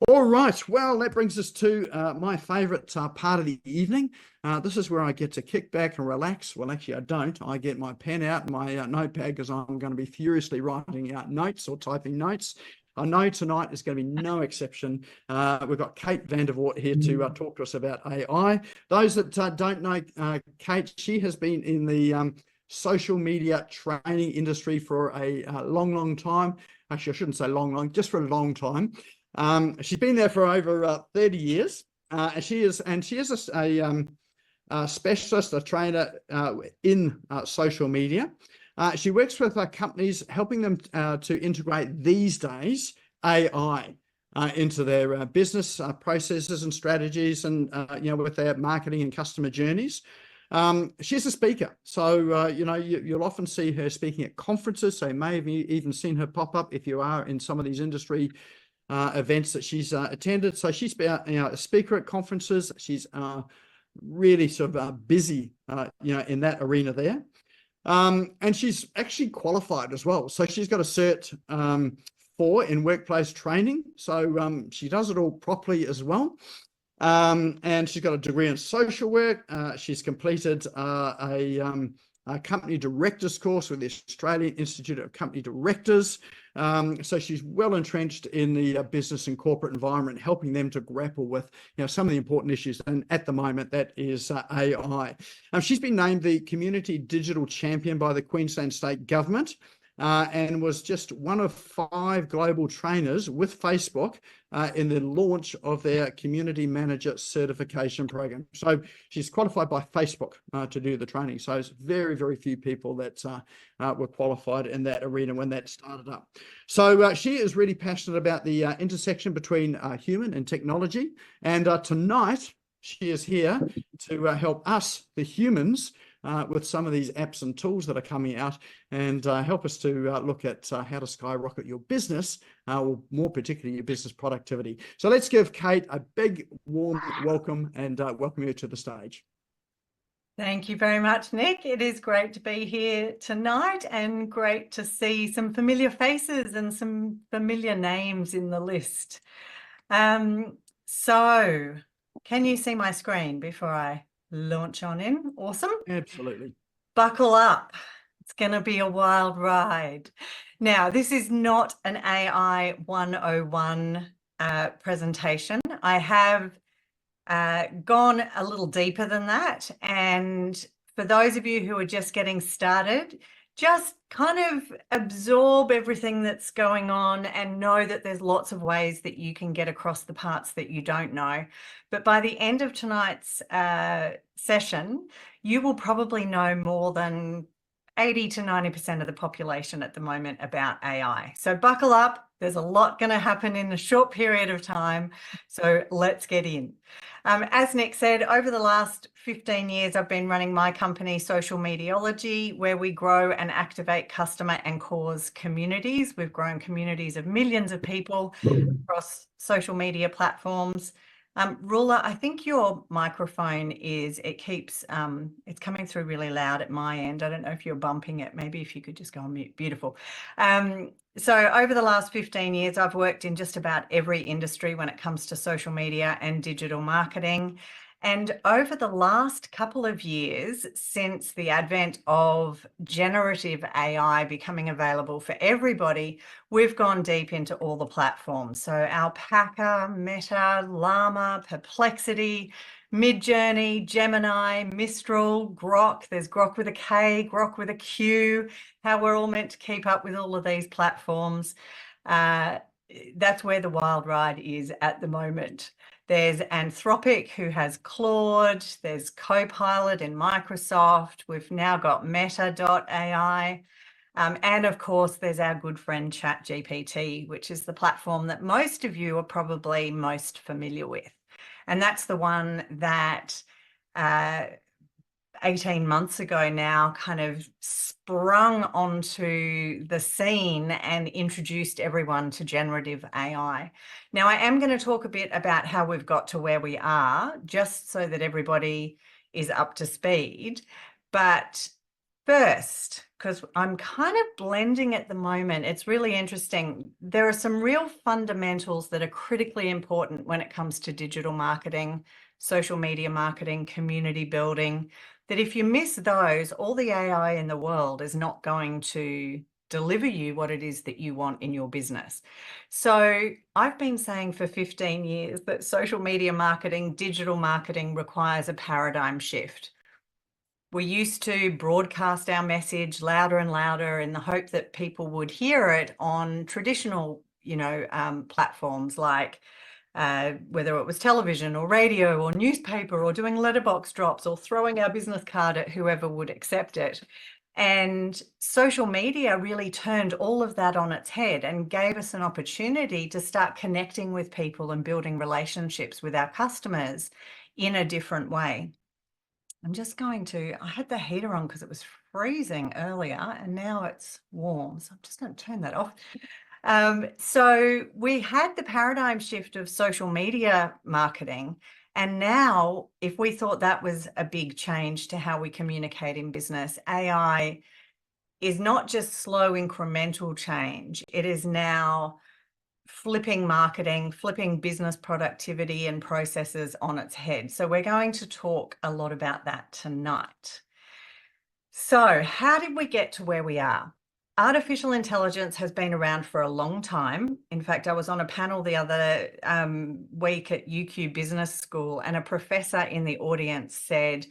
All right. Well, that brings us to my favorite part of the evening. This is where I get to kick back and relax. Well, actually, I don't. I get my pen out and my notepad because I'm going to be furiously writing out notes or typing notes. I know tonight is going to be no exception. We've got Kate VanderVoort here to talk to us about AI. Those that don't know Kate, she has been in the social media training industry for a long, long time. Actually, I shouldn't say long, just for a long time. She's been there for over 30 years, and she is a specialist, a trainer in social media. She works with companies, helping them to integrate these days AI into their business processes and strategies, and with their marketing and customer journeys. She's a speaker, so you'll often see her speaking at conferences. So you may have even seen her pop up if you are in some of these industry events that she's attended. So she's been a speaker at conferences. She's really sort of busy in that arena there, and she's actually qualified as well. So she's got a cert 4 in workplace training. So she does it all properly as well. And she's got a degree in social work. She's completed a company directors course with the Australian Institute of Company Directors. So she's well entrenched in the business and corporate environment, helping them to grapple with some of the important issues. And at the moment, that is AI. She's been named the Community Digital Champion by the Queensland State Government. And was just one of 5 global trainers with Facebook in the launch of their Community Manager Certification Program. So she's qualified by Facebook to do the training. So it's very, very few people that were qualified in that arena when that started up. So she is really passionate about the intersection between human and technology. And tonight, she is here to help us, the humans, with some of these apps and tools that are coming out, and help us to look at how to skyrocket your business, or more particularly your business productivity. So let's give Kate a big warm welcome and welcome her to the stage. Thank you very much, Nick. It is great to be here tonight and great to see some familiar faces and some familiar names in the list. So can you see my screen before I launch on in? Awesome. Absolutely. Buckle up. It's going to be a wild ride. Now, this is not an AI 101 presentation. I have gone a little deeper than that. And for those of you who are just getting started, just kind of absorb everything that's going on and know that there's lots of ways that you can get across the parts that you don't know. But by the end of tonight's session, you will probably know more than 80 to 90% of the population at the moment about AI. So buckle up. There's a lot going to happen in a short period of time. So let's get in. As Nick said, over the last 15 years, I've been running my company, Social Mediology, where we grow and activate customer and cause communities. We've grown communities of millions of people across social media platforms. Ruler, I think your microphone it keeps, it's coming through really loud at my end. I don't know if you're bumping it. Maybe if you could just go on mute. Beautiful. So over the last 15 years, I've worked in just about every industry when it comes to social media and digital marketing. And over the last couple of years, since the advent of generative AI becoming available for everybody, we've gone deep into all the platforms. So Alpaca, Meta, Llama, Perplexity, Midjourney, Gemini, Mistral, Grok. There's Grok with a K, Grok with a Q, how we're all meant to keep up with all of these platforms. That's where the wild ride is at the moment. There's Anthropic, who has Claude. There's Copilot in Microsoft. We've now got Meta.ai. And of course, there's our good friend ChatGPT, which is the platform that most of you are probably most familiar with. And that's the one that 18 months ago now kind of sprung onto the scene and introduced everyone to generative AI. Now, I am going to talk a bit about how we've got to where we are, just so that everybody is up to speed. But first, because I'm kind of blending at the moment, it's really interesting. There are some real fundamentals that are critically important when it comes to digital marketing, social media marketing, community building, that if you miss those, all the AI in the world is not going to deliver you what it is that you want in your business. So I've been saying for 15 years that social media marketing, digital marketing requires a paradigm shift. We used to broadcast our message louder and louder in the hope that people would hear it on traditional, platforms like whether it was television or radio or newspaper or doing letterbox drops or throwing our business card at whoever would accept it. And social media really turned all of that on its head and gave us an opportunity to start connecting with people and building relationships with our customers in a different way. I had the heater on because it was freezing earlier and now it's warm. So I'm just going to turn that off. So we had the paradigm shift of social media marketing. And now if we thought that was a big change to how we communicate in business, AI is not just slow incremental change. It is now flipping marketing, flipping business productivity and processes on its head. So we're going to talk a lot about that tonight. So how did we get to where we are? Artificial intelligence has been around for a long time. In fact, I was on a panel the other week at UQ Business School, and a professor in the audience said,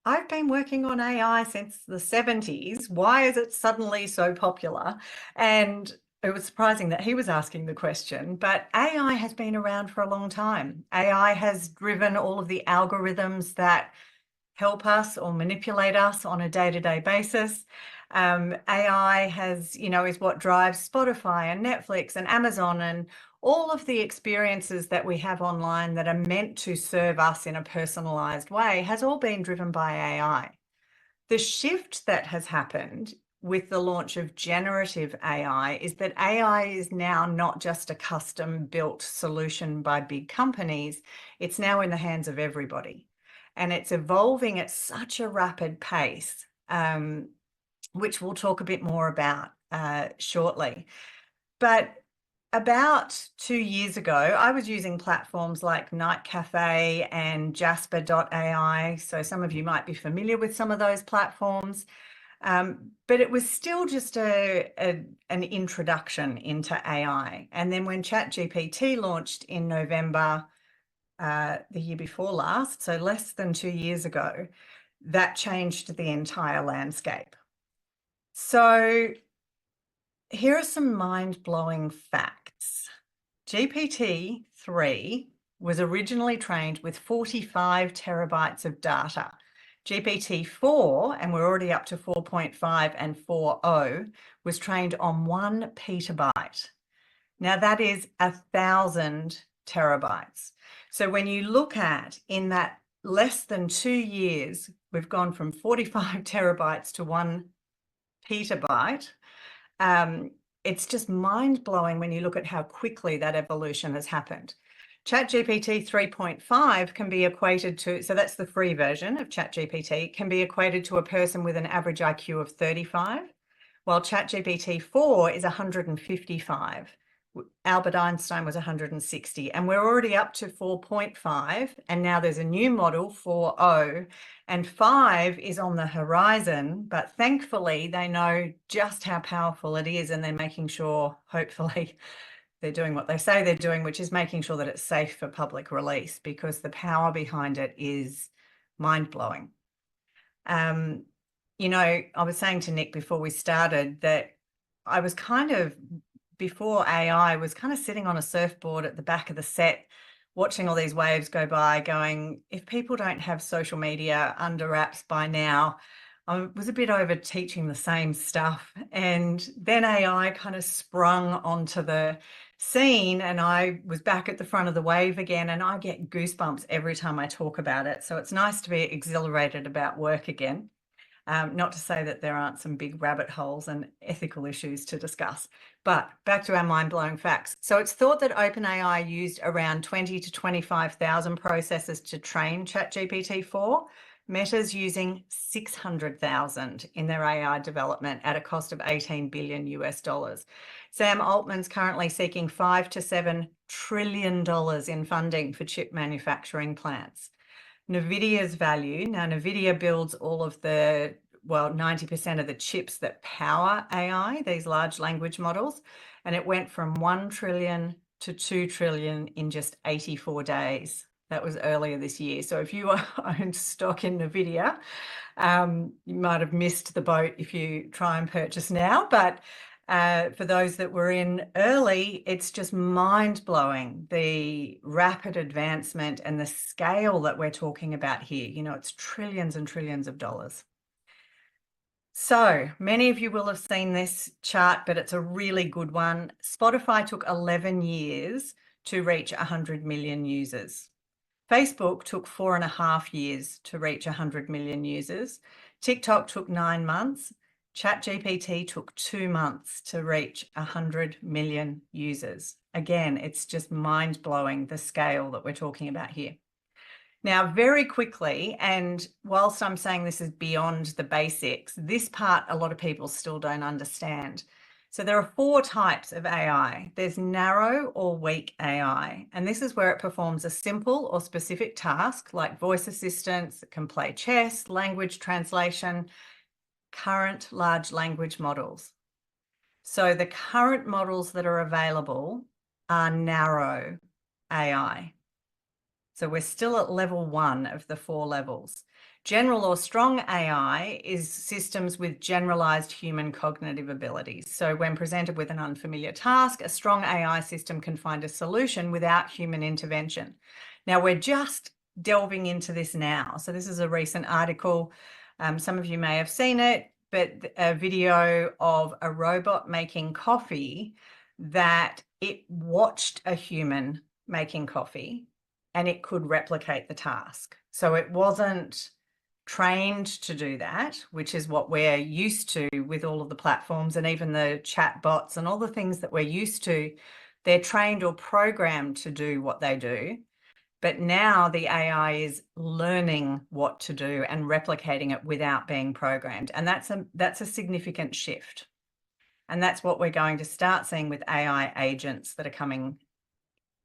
I've been working on AI since the 70s. Why is it suddenly so popular? And it was surprising that he was asking the question, but AI has been around for a long time. AI has driven all of the algorithms that help us or manipulate us on a day-to-day basis. AI is what drives Spotify and Netflix and Amazon and all of the experiences that we have online that are meant to serve us in a personalized way has all been driven by AI. The shift that has happened with the launch of generative AI is that AI is now not just a custom-built solution by big companies. It's now in the hands of everybody. And it's evolving at such a rapid pace, which we'll talk a bit more about shortly. But about 2 years ago, I was using platforms like Night Cafe and Jasper.ai. So some of you might be familiar with some of those platforms. But it was still just an introduction into AI. And then when ChatGPT launched in November the year before last, so less than 2 years ago, that changed the entire landscape. So here are some mind-blowing facts. GPT-3 was originally trained with 45 terabytes of data. GPT-4, and we're already up to 4.5 and 4.0, was trained on 1 petabyte. Now that is 1,000 terabytes. So when you look at in that less than 2 years, we've gone from 45 terabytes to 1 petabyte. It's just mind-blowing when you look at how quickly that evolution has happened. ChatGPT 3.5 can be equated to, so that's the free version of ChatGPT, can be equated to a person with an average IQ of 35, while ChatGPT 4 is 155. Albert Einstein was 160, and we're already up to 4.5, and now there's a new model, 4.0, and 5 is on the horizon, but thankfully they know just how powerful it is, and they're making sure, hopefully, they're doing what they say they're doing, which is making sure that it's safe for public release, because the power behind it is mind-blowing. I was saying to Nick before we started that I was before AI, was kind of sitting on a surfboard at the back of the set, watching all these waves go by, going, if people don't have social media under wraps by now, I was a bit over teaching the same stuff. And then AI kind of sprung onto the scene, and I was back at the front of the wave again, and I get goosebumps every time I talk about it. So it's nice to be exhilarated about work again. Not to say that there aren't some big rabbit holes and ethical issues to discuss, but back to our mind-blowing facts. So it's thought that OpenAI used around 20 to 25,000 processes to train ChatGPT 4. Meta's using 600,000 in their AI development at a cost of $18 billion US. Sam Altman's currently seeking $5 to $7 trillion in funding for chip manufacturing plants. NVIDIA's value, now NVIDIA builds all of the, 90% of the chips that power AI, these large language models, and it went from 1 trillion to 2 trillion in just 84 days. That was earlier this year. So if you own stock in NVIDIA, you might have missed the boat if you try and purchase now. But for those that were in early, it's just mind-blowing, the rapid advancement and the scale that we're talking about here. You know, it's trillions and trillions of dollars. So many of you will have seen this chart, but it's a really good one. Spotify took 11 years to reach 100 million users. Facebook took 4.5 years to reach 100 million users. TikTok took 9 months. ChatGPT took 2 months to reach 100 million users. Again, it's just mind-blowing, the scale that we're talking about here. Now, very quickly, and whilst I'm saying this is beyond the basics, this part a lot of people still don't understand. So there are 4 types of AI. There's narrow or weak AI, and this is where it performs a simple or specific task like voice assistance, it can play chess, language translation, current large language models. So the current models that are available are narrow AI. So we're still at level 1 of the 4 levels. General or strong AI is systems with generalized human cognitive abilities. So when presented with an unfamiliar task, a strong AI system can find a solution without human intervention. Now, we're just delving into this now. So this is a recent article. Some of you may have seen it, but a video of a robot making coffee that it watched a human making coffee and it could replicate the task. So it wasn't trained to do that, which is what we're used to with all of the platforms and even the chat bots and all the things that we're used to. They're trained or programmed to do what they do. But now the AI is learning what to do and replicating it without being programmed. And that's a significant shift. And that's what we're going to start seeing with AI agents that are coming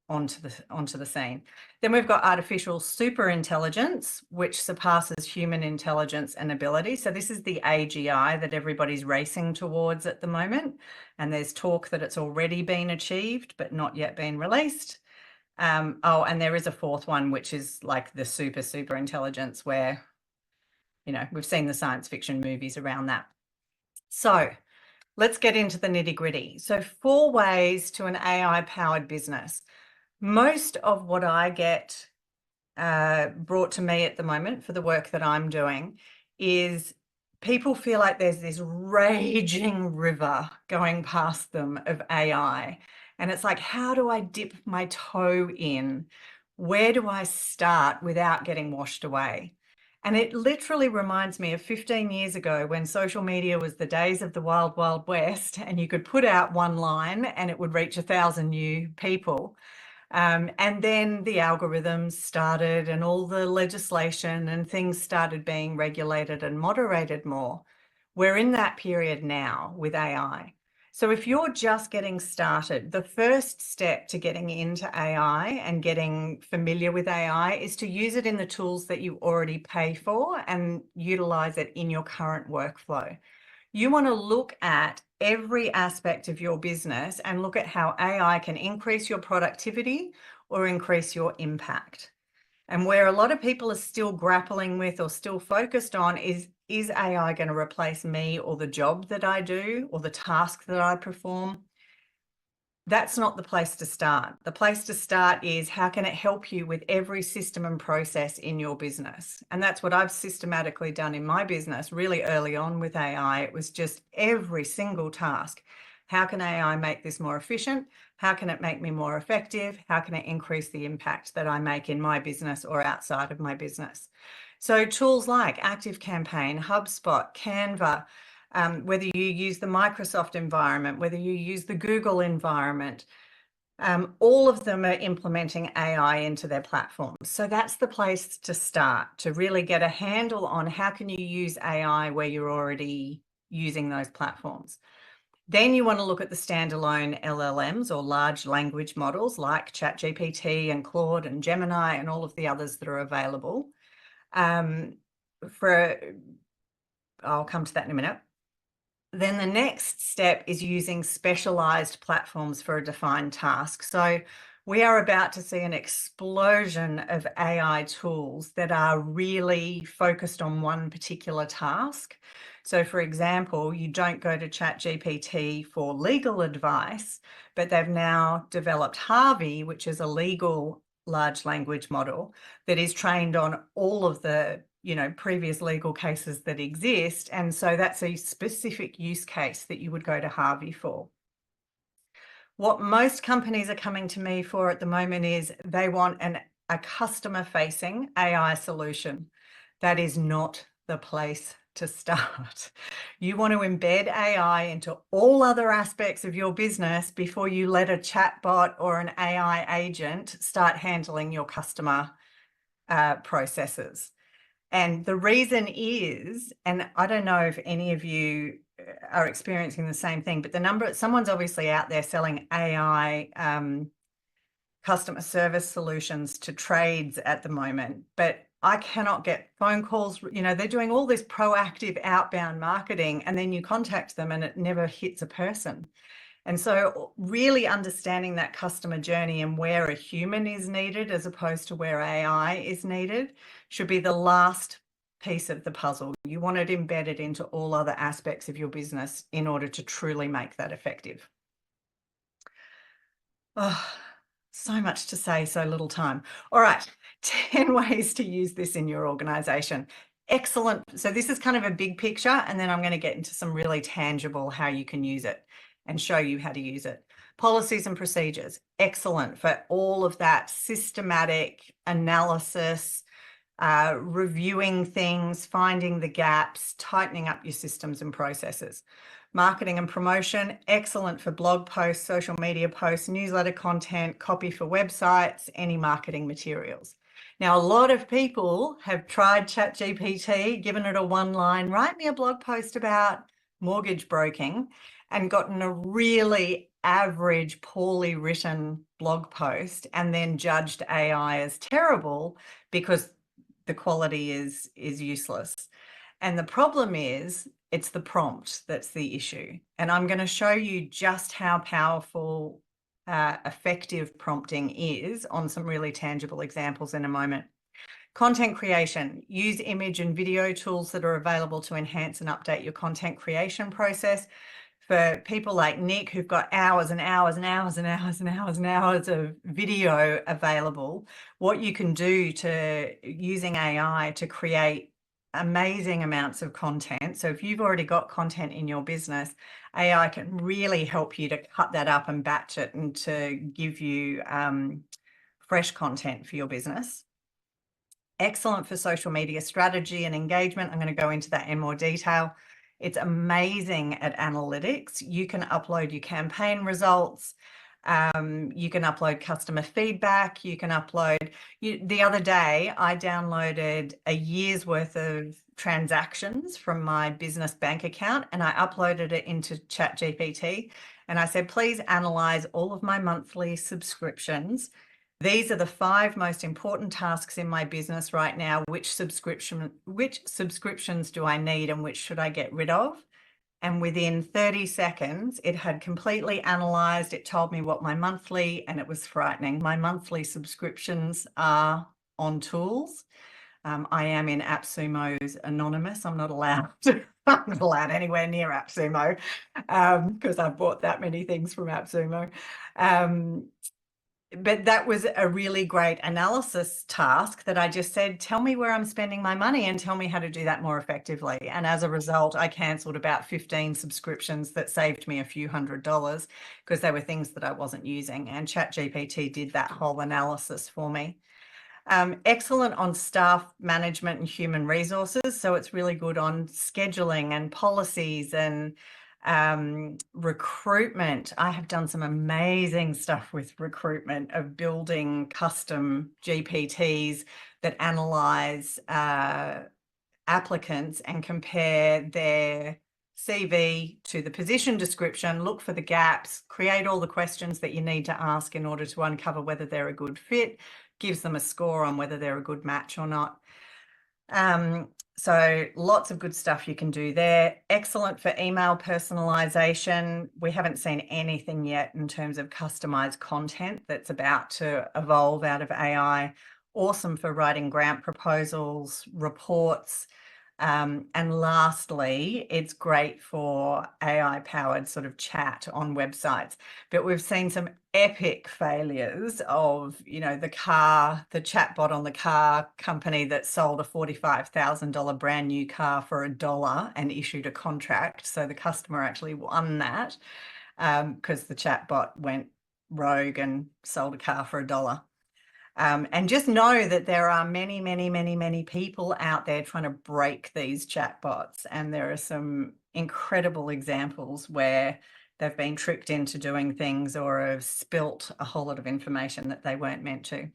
onto the scene. Then we've got artificial superintelligence, which surpasses human intelligence and ability. So this is the AGI that everybody's racing towards at the moment. And there's talk that it's already been achieved, but not yet been released. And there is a 4th one, which is like the super intelligence where, you know, we've seen the science fiction movies around that. So let's get into the nitty-gritty. So 4 ways to an AI-powered business. Most of what I get brought to me at the moment for the work that I'm doing is people feel like there's this raging river going past them of AI. And it's like, how do I dip my toe in? Where do I start without getting washed away? And it literally reminds me of 15 years ago when social media was the days of the wild, wild west, and you could put out one line and it would reach 1,000 new people. And then the algorithms started and all the legislation and things started being regulated and moderated more. We're in that period now with AI. So if you're just getting started, the first step to getting into AI and getting familiar with AI is to use it in the tools that you already pay for and utilize it in your current workflow. You want to look at every aspect of your business and look at how AI can increase your productivity or increase your impact. And where a lot of people are still grappling with or still focused on is AI going to replace me or the job that I do or the task that I perform? That's not the place to start. The place to start is how can it help you with every system and process in your business? And that's what I've systematically done in my business really early on with AI. It was just every single task. How can AI make this more efficient? How can it make me more effective? How can it increase the impact that I make in my business or outside of my business? So tools like ActiveCampaign, HubSpot, Canva, whether you use the Microsoft environment, whether you use the Google environment, All of them are implementing AI into their platforms. So that's the place to start, to really get a handle on how can you use AI where you're already using those platforms. Then you want to look at the standalone LLMs or large language models like ChatGPT and Claude and Gemini and all of the others that are available. I'll come to that in a minute. Then the next step is using specialized platforms for a defined task. So we are about to see an explosion of AI tools that are really focused on one particular task. So for example, you don't go to ChatGPT for legal advice, but they've now developed Harvey, which is a legal large language model that is trained on all of the previous legal cases that exist. And so that's a specific use case that you would go to Harvey for. What most companies are coming to me for at the moment is they want a customer-facing AI solution. That is not the place to start. You want to embed AI into all other aspects of your business before you let a chatbot or an AI agent start handling your customer processes. And the reason is, and I don't know if any of you are experiencing the same thing, but someone's obviously out there selling AI customer service solutions to trades at the moment, but I cannot get phone calls. They're doing all this proactive outbound marketing, and then you contact them and it never hits a person. And so really understanding that customer journey and where a human is needed as opposed to where AI is needed should be the last piece of the puzzle. You want it embedded into all other aspects of your business in order to truly make that effective. Oh, so much to say, so little time. All right, 10 ways to use this in your organization. Excellent. So this is kind of a big picture, and then I'm going to get into some really tangible how you can use it and show you how to use it. Policies and procedures, excellent for all of that systematic analysis, reviewing things, finding the gaps, tightening up your systems and processes. Marketing and promotion, excellent for blog posts, social media posts, newsletter content, copy for websites, any marketing materials. Now, a lot of people have tried ChatGPT, given it a one-line, write me a blog post about mortgage broking, and gotten a really average, poorly written blog post and then judged AI as terrible because the quality is useless. And the problem is it's the prompt that's the issue. And I'm going to show you just how powerful effective prompting is on some really tangible examples in a moment. Content creation, use image and video tools that are available to enhance and update your content creation process. For people like Nick, who've got hours and hours and hours and hours and hours and hours of video available, what you can do using AI to create amazing amounts of content. So if you've already got content in your business, AI can really help you to cut that up and batch it and to give you fresh content for your business. Excellent for social media strategy and engagement. I'm going to go into that in more detail. It's amazing at analytics. You can upload your campaign results. You can upload customer feedback. You can upload. The other day, I downloaded a year's worth of transactions from my business bank account, and I uploaded it into ChatGPT. And I said, please analyze all of my monthly subscriptions. These are the 5 most important tasks in my business right now. Which subscriptions do I need and which should I get rid of? And within 30 seconds, it had completely analyzed. It told me what my monthly, and it was frightening. My monthly subscriptions are on tools. I am in AppSumo's Anonymous. I'm not allowed anywhere near AppSumo because I've bought that many things from AppSumo. But that was a really great analysis task that I just said, tell me where I'm spending my money and tell me how to do that more effectively. And as a result, I cancelled about 15 subscriptions that saved me a few $100s because they were things that I wasn't using. And ChatGPT did that whole analysis for me. Excellent on staff management and human resources. So it's really good on scheduling and policies and Recruitment. I have done some amazing stuff with recruitment of building custom GPTs that analyze applicants and compare their CV to the position description, look for the gaps, create all the questions that you need to ask in order to uncover whether they're a good fit, gives them a score on whether they're a good match or not. So lots of good stuff you can do there. Excellent for email personalization. We haven't seen anything yet in terms of customized content that's about to evolve out of AI. Awesome for writing grant proposals, reports. And lastly, it's great for AI-powered sort of chat on websites. But we've seen some epic failures of, you know, the chatbot on the car company that sold a $45,000 brand new car for $1 and issued a contract. So the customer actually won that because the chatbot went rogue and sold a car for $1. And just know that there are many, many, many, many people out there trying to break these chatbots. And there are some incredible examples where they've been tricked into doing things or have spilt a whole lot of information that they weren't meant to.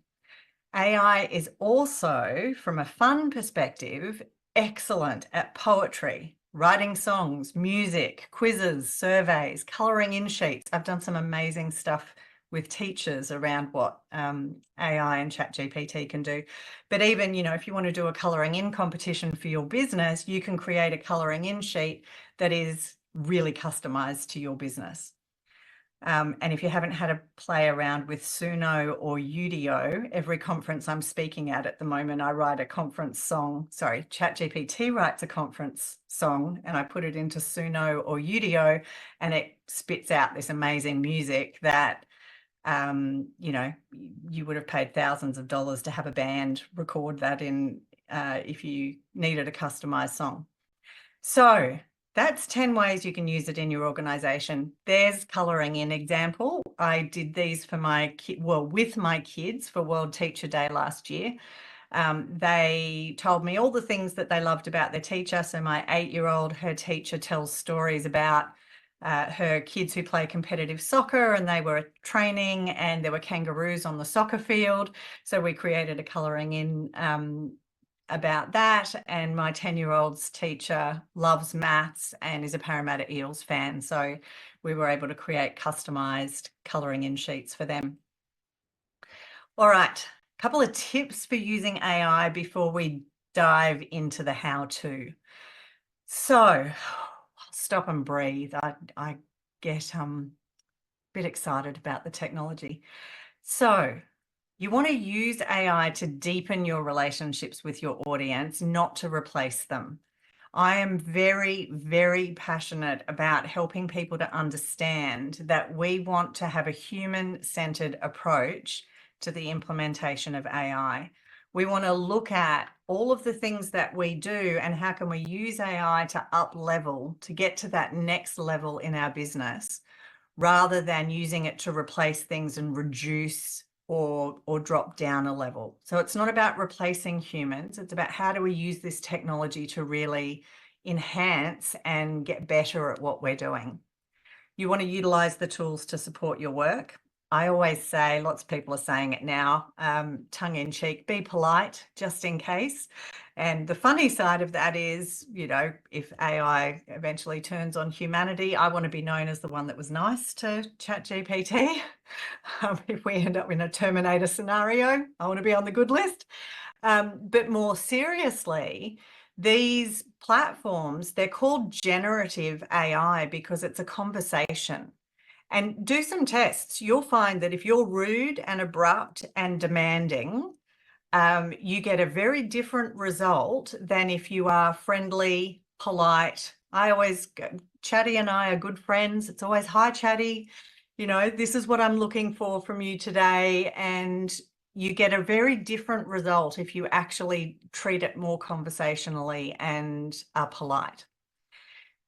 AI is also, from a fun perspective, excellent at poetry, writing songs, music, quizzes, surveys, colouring in sheets. I've done some amazing stuff with teachers around what AI and ChatGPT can do. But even, you know, if you want to do a colouring in competition for your business, you can create a colouring in sheet that is really customised to your business. And if you haven't had a play around with Suno or Udio, every conference I'm speaking at the moment, I write a conference song. Sorry, ChatGPT writes a conference song and I put it into Suno or Udio and it spits out this amazing music that you know, you would have paid thousands of dollars to have a band record that in if you needed a customized song. So that's 10 ways you can use it in your organization. There's colouring in example. I did these for with my kids for World Teacher Day last year. They told me all the things that they loved about their teacher. So my 8-year-old, her teacher tells stories about her kids who play competitive soccer and they were training and there were kangaroos on the soccer field. So we created a colouring in about that. And my 10-year-old's teacher loves maths and is a Parramatta Eels fan. So we were able to create customised colouring in sheets for them. All right, a couple of tips for using AI before we dive into the how-to. So I'll stop and breathe. I get a bit excited about the technology. So you want to use AI to deepen your relationships with your audience, not to replace them. I am very, very passionate about helping people to understand that we want to have a human-centered approach to the implementation of AI. We want to look at all of the things that we do and how can we use AI to up level, to get to that next level in our business, rather than using it to replace things and reduce or drop down a level. So it's not about replacing humans. It's about how do we use this technology to really enhance and get better at what we're doing. You want to utilize the tools to support your work. I always say, lots of people are saying it now, tongue in cheek, be polite just in case. And the funny side of that is, you know, if AI eventually turns on humanity, I want to be known as the one that was nice to ChatGPT. If we end up in a Terminator scenario, I want to be on the good list. But more seriously, these platforms, they're called generative AI because it's a conversation. And do some tests. You'll find that if you're rude and abrupt and demanding, you get a very different result than if you are friendly, polite. Chatty and I are good friends. It's always, hi, Chatty. You know, this is what I'm looking for from you today. And you get a very different result if you actually treat it more conversationally and are polite.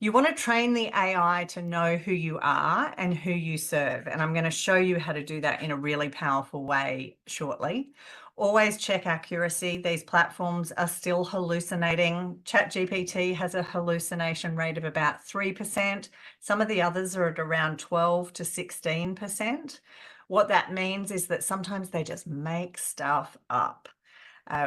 You want to train the AI to know who you are and who you serve. And I'm going to show you how to do that in a really powerful way shortly. Always check accuracy. These platforms are still hallucinating. ChatGPT has a hallucination rate of about 3%. Some of the others are at around 12 to 16%. What that means is that sometimes they just make stuff up.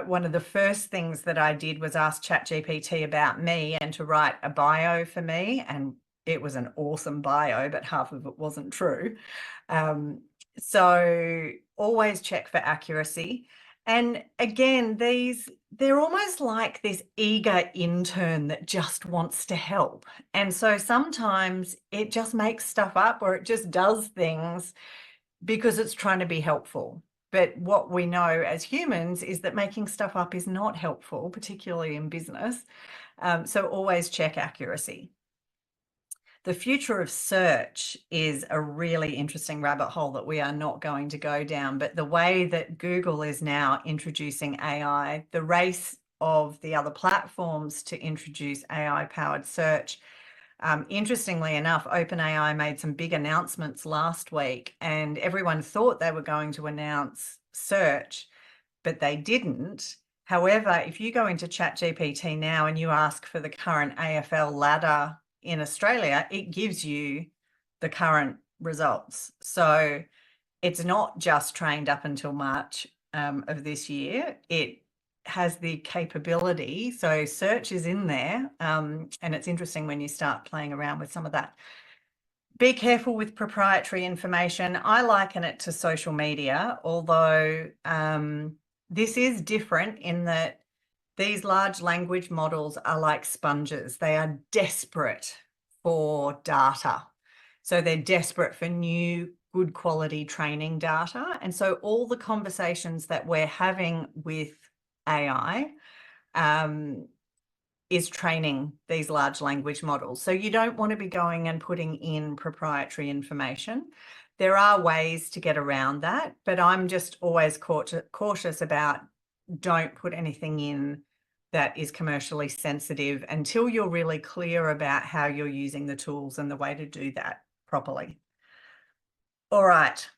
One of the first things that I did was ask ChatGPT about me and to write a bio for me. And it was an awesome bio, but half of it wasn't true. So always check for accuracy. And again, they're almost like this eager intern that just wants to help. And so sometimes it just makes stuff up or it just does things because it's trying to be helpful. But what we know as humans is that making stuff up is not helpful, particularly in business. So always check accuracy. The future of search is a really interesting rabbit hole that we are not going to go down. But the way that Google is now introducing AI, the race of the other platforms to introduce AI-powered search. Interestingly enough, OpenAI made some big announcements last week, and everyone thought they were going to announce search, but they didn't. However, if you go into ChatGPT now and you ask for the current AFL ladder in Australia, it gives you the current results. So it's not just trained up until March of this year. It has the capability. So search is in there. And it's interesting when you start playing around with some of that. Be careful with proprietary information. I liken it to social media, although this is different in that these large language models are like sponges. They are desperate for data. So they're desperate for new, good quality training data. And so all the conversations that we're having with AI is training these large language models. So you don't want to be going and putting in proprietary information. There are ways to get around that, but I'm just always cautious about don't put anything in that is commercially sensitive until you're really clear about how you're using the tools and the way to do that properly. All right.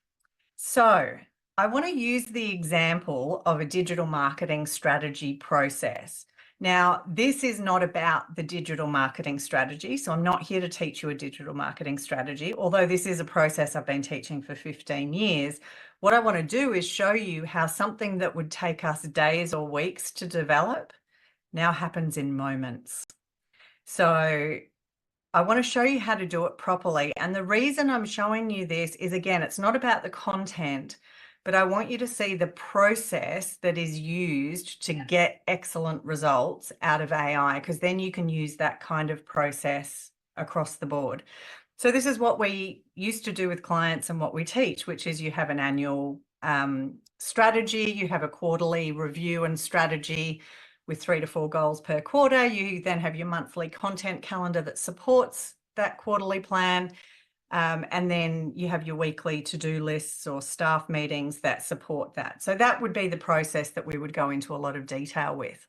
So I want to use the example of a digital marketing strategy process. Now, this is not about the digital marketing strategy, so I'm not here to teach you a digital marketing strategy, although this is a process I've been teaching for 15 years. What I want to do is show you how something that would take us days or weeks to develop now happens in moments. So I want to show you how to do it properly. And the reason I'm showing you this is, again, it's not about the content, but I want you to see the process that is used to get excellent results out of AI, because then you can use that kind of process across the board. So this is what we used to do with clients and what we teach, which is you have an annual strategy, you have a quarterly review and strategy with 3 to 4 goals per quarter. You then have your monthly content calendar that supports that quarterly plan. And then you have your weekly to-do lists or staff meetings that support that. So that would be the process that we would go into a lot of detail with.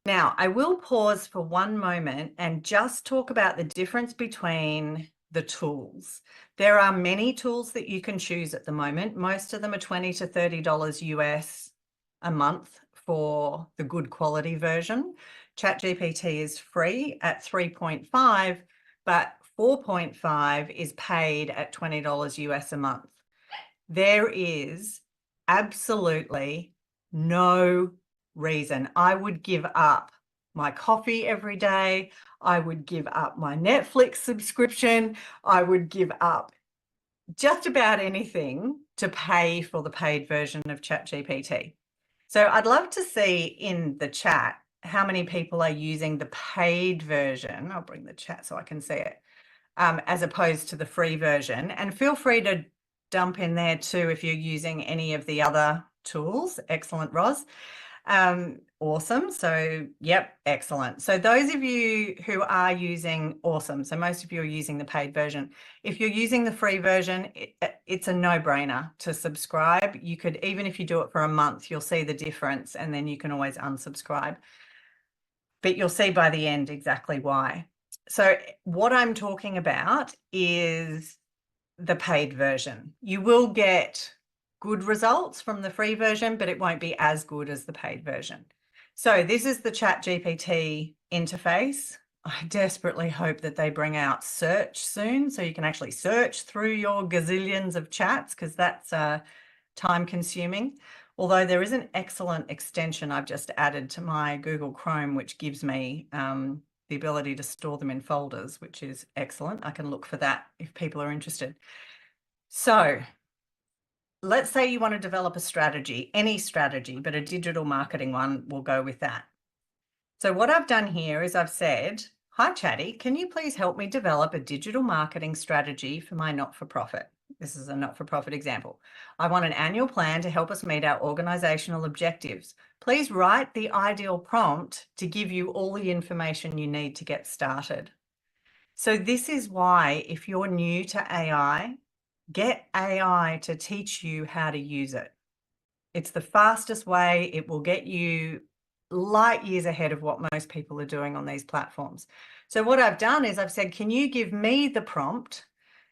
Now, I will pause for one moment and just talk about the difference between the tools. There are many tools that you can choose at the moment. Most of them are $20 to $30 US a month for the good quality version. ChatGPT is free at 3.5, but 4.5 is paid at $20 US a month. There is absolutely no reason I would give up my coffee every day. I would give up my Netflix subscription. I would give up just about anything to pay for the paid version of ChatGPT. So I'd love to see in the chat how many people are using the paid version. I'll bring the chat so I can see it, as opposed to the free version. And feel free to dump in there too if you're using any of the other tools. Excellent, Roz. Awesome. So, yep, excellent. So those of you who are using, awesome. So most of you are using the paid version. If you're using the free version, it's a no-brainer to subscribe. You could, even if you do it for a month, you'll see the difference, and then you can always unsubscribe. but you'll see by the end exactly why. So what I'm talking about is the paid version. You will get good results from the free version, but it won't be as good as the paid version. So this is the ChatGPT interface. I desperately hope that they bring out search soon, so you can actually search through your gazillions of chats, because that's time consuming. Although there is an excellent extension I've just added to my Google Chrome, which gives me the ability to store them in folders, which is excellent. I can look for that if people are interested. So let's say you want to develop a strategy, any strategy, but a digital marketing one will go with that. So what I've done here is I've said, hi, Chatty, can you please help me develop a digital marketing strategy for my not-for-profit? This is a not-for-profit example. I want an annual plan to help us meet our organizational objectives. Please write the ideal prompt to give you all the information you need to get started. So this is why, if you're new to AI, get AI to teach you how to use it. It's the fastest way. It will get you light years ahead of what most people are doing on these platforms. So what I've done is I've said, can you give me the prompt?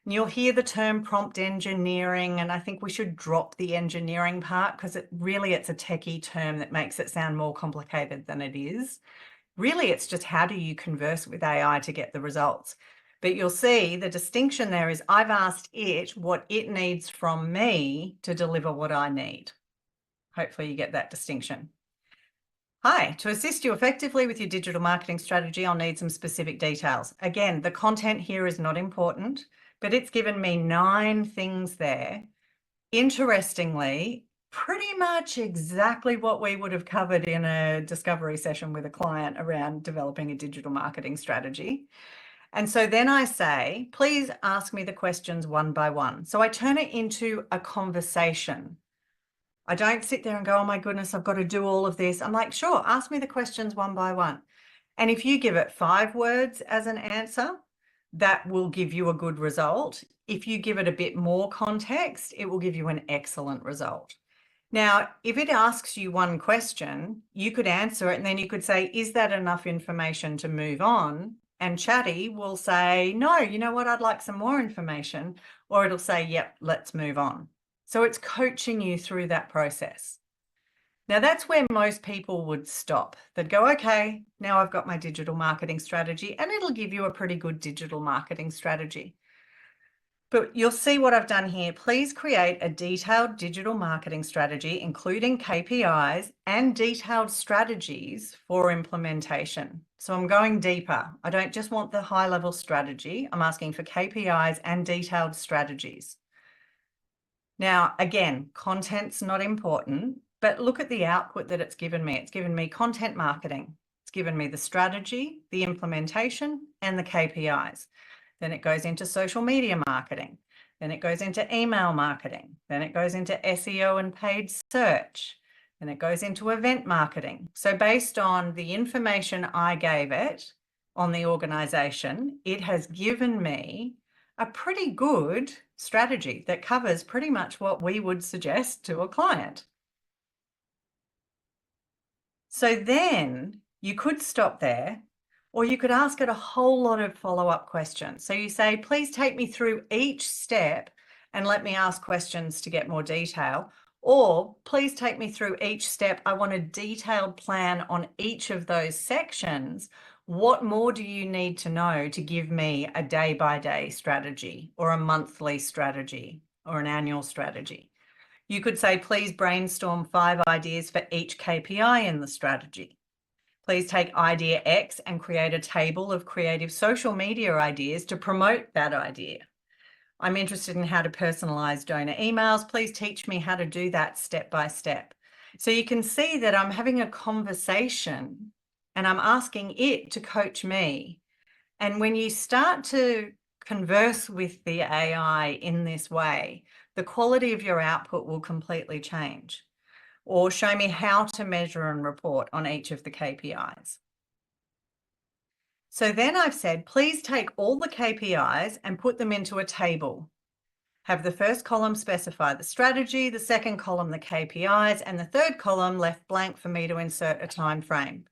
And you'll hear the term prompt engineering, and I think we should drop the engineering part, because it's a techie term that makes it sound more complicated than it is. Really, it's just how do you converse with AI to get the results? But you'll see the distinction there is I've asked it what it needs from me to deliver what I need. Hopefully you get that distinction. Hi, to assist you effectively with your digital marketing strategy, I'll need some specific details. Again, the content here is not important, but it's given me 9 things there. Interestingly, pretty much exactly what we would have covered in a discovery session with a client around developing a digital marketing strategy. And so then I say, please ask me the questions one by one. So I turn it into a conversation. I don't sit there and go, oh my goodness, I've got to do all of this. I'm like, sure, ask me the questions one by one. And if you give it 5 words as an answer, that will give you a good result. If you give it a bit more context, it will give you an excellent result. Now, if it asks you one question, you could answer it and then you could say, is that enough information to move on? And Chatty will say, no, you know what, I'd like some more information. Or it'll say, yep, let's move on. So it's coaching you through that process. Now, that's where most people would stop. They'd go, okay, now I've got my digital marketing strategy, and it'll give you a pretty good digital marketing strategy. But you'll see what I've done here. Please create a detailed digital marketing strategy, including KPIs and detailed strategies for implementation. So I'm going deeper. I don't just want the high-level strategy. I'm asking for KPIs and detailed strategies. Now, again, content's not important, but look at the output that it's given me. It's given me content marketing. It's given me the strategy, the implementation, and the KPIs. Then it goes into social media marketing. Then it goes into email marketing. Then it goes into SEO and paid search. Then it goes into event marketing. So based on the information I gave it on the organization, it has given me a pretty good strategy that covers pretty much what we would suggest to a client. So then you could stop there, or you could ask it a whole lot of follow-up questions. So you say, please take me through each step and let me ask questions to get more detail. Or please take me through each step. I want a detailed plan on each of those sections. What more do you need to know to give me a day-by-day strategy or a monthly strategy or an annual strategy? You could say, please brainstorm 5 ideas for each KPI in the strategy. Please take idea X and create a table of creative social media ideas to promote that idea. I'm interested in how to personalize donor emails. Please teach me how to do that step by step. So you can see that I'm having a conversation and I'm asking it to coach me. And when you start to converse with the AI in this way, the quality of your output will completely change. Or show me how to measure and report on each of the KPIs. So then I've said, please take all the KPIs and put them into a table. Have the first column specify the strategy, the second column the KPIs, and the third column left blank for me to insert a time frame.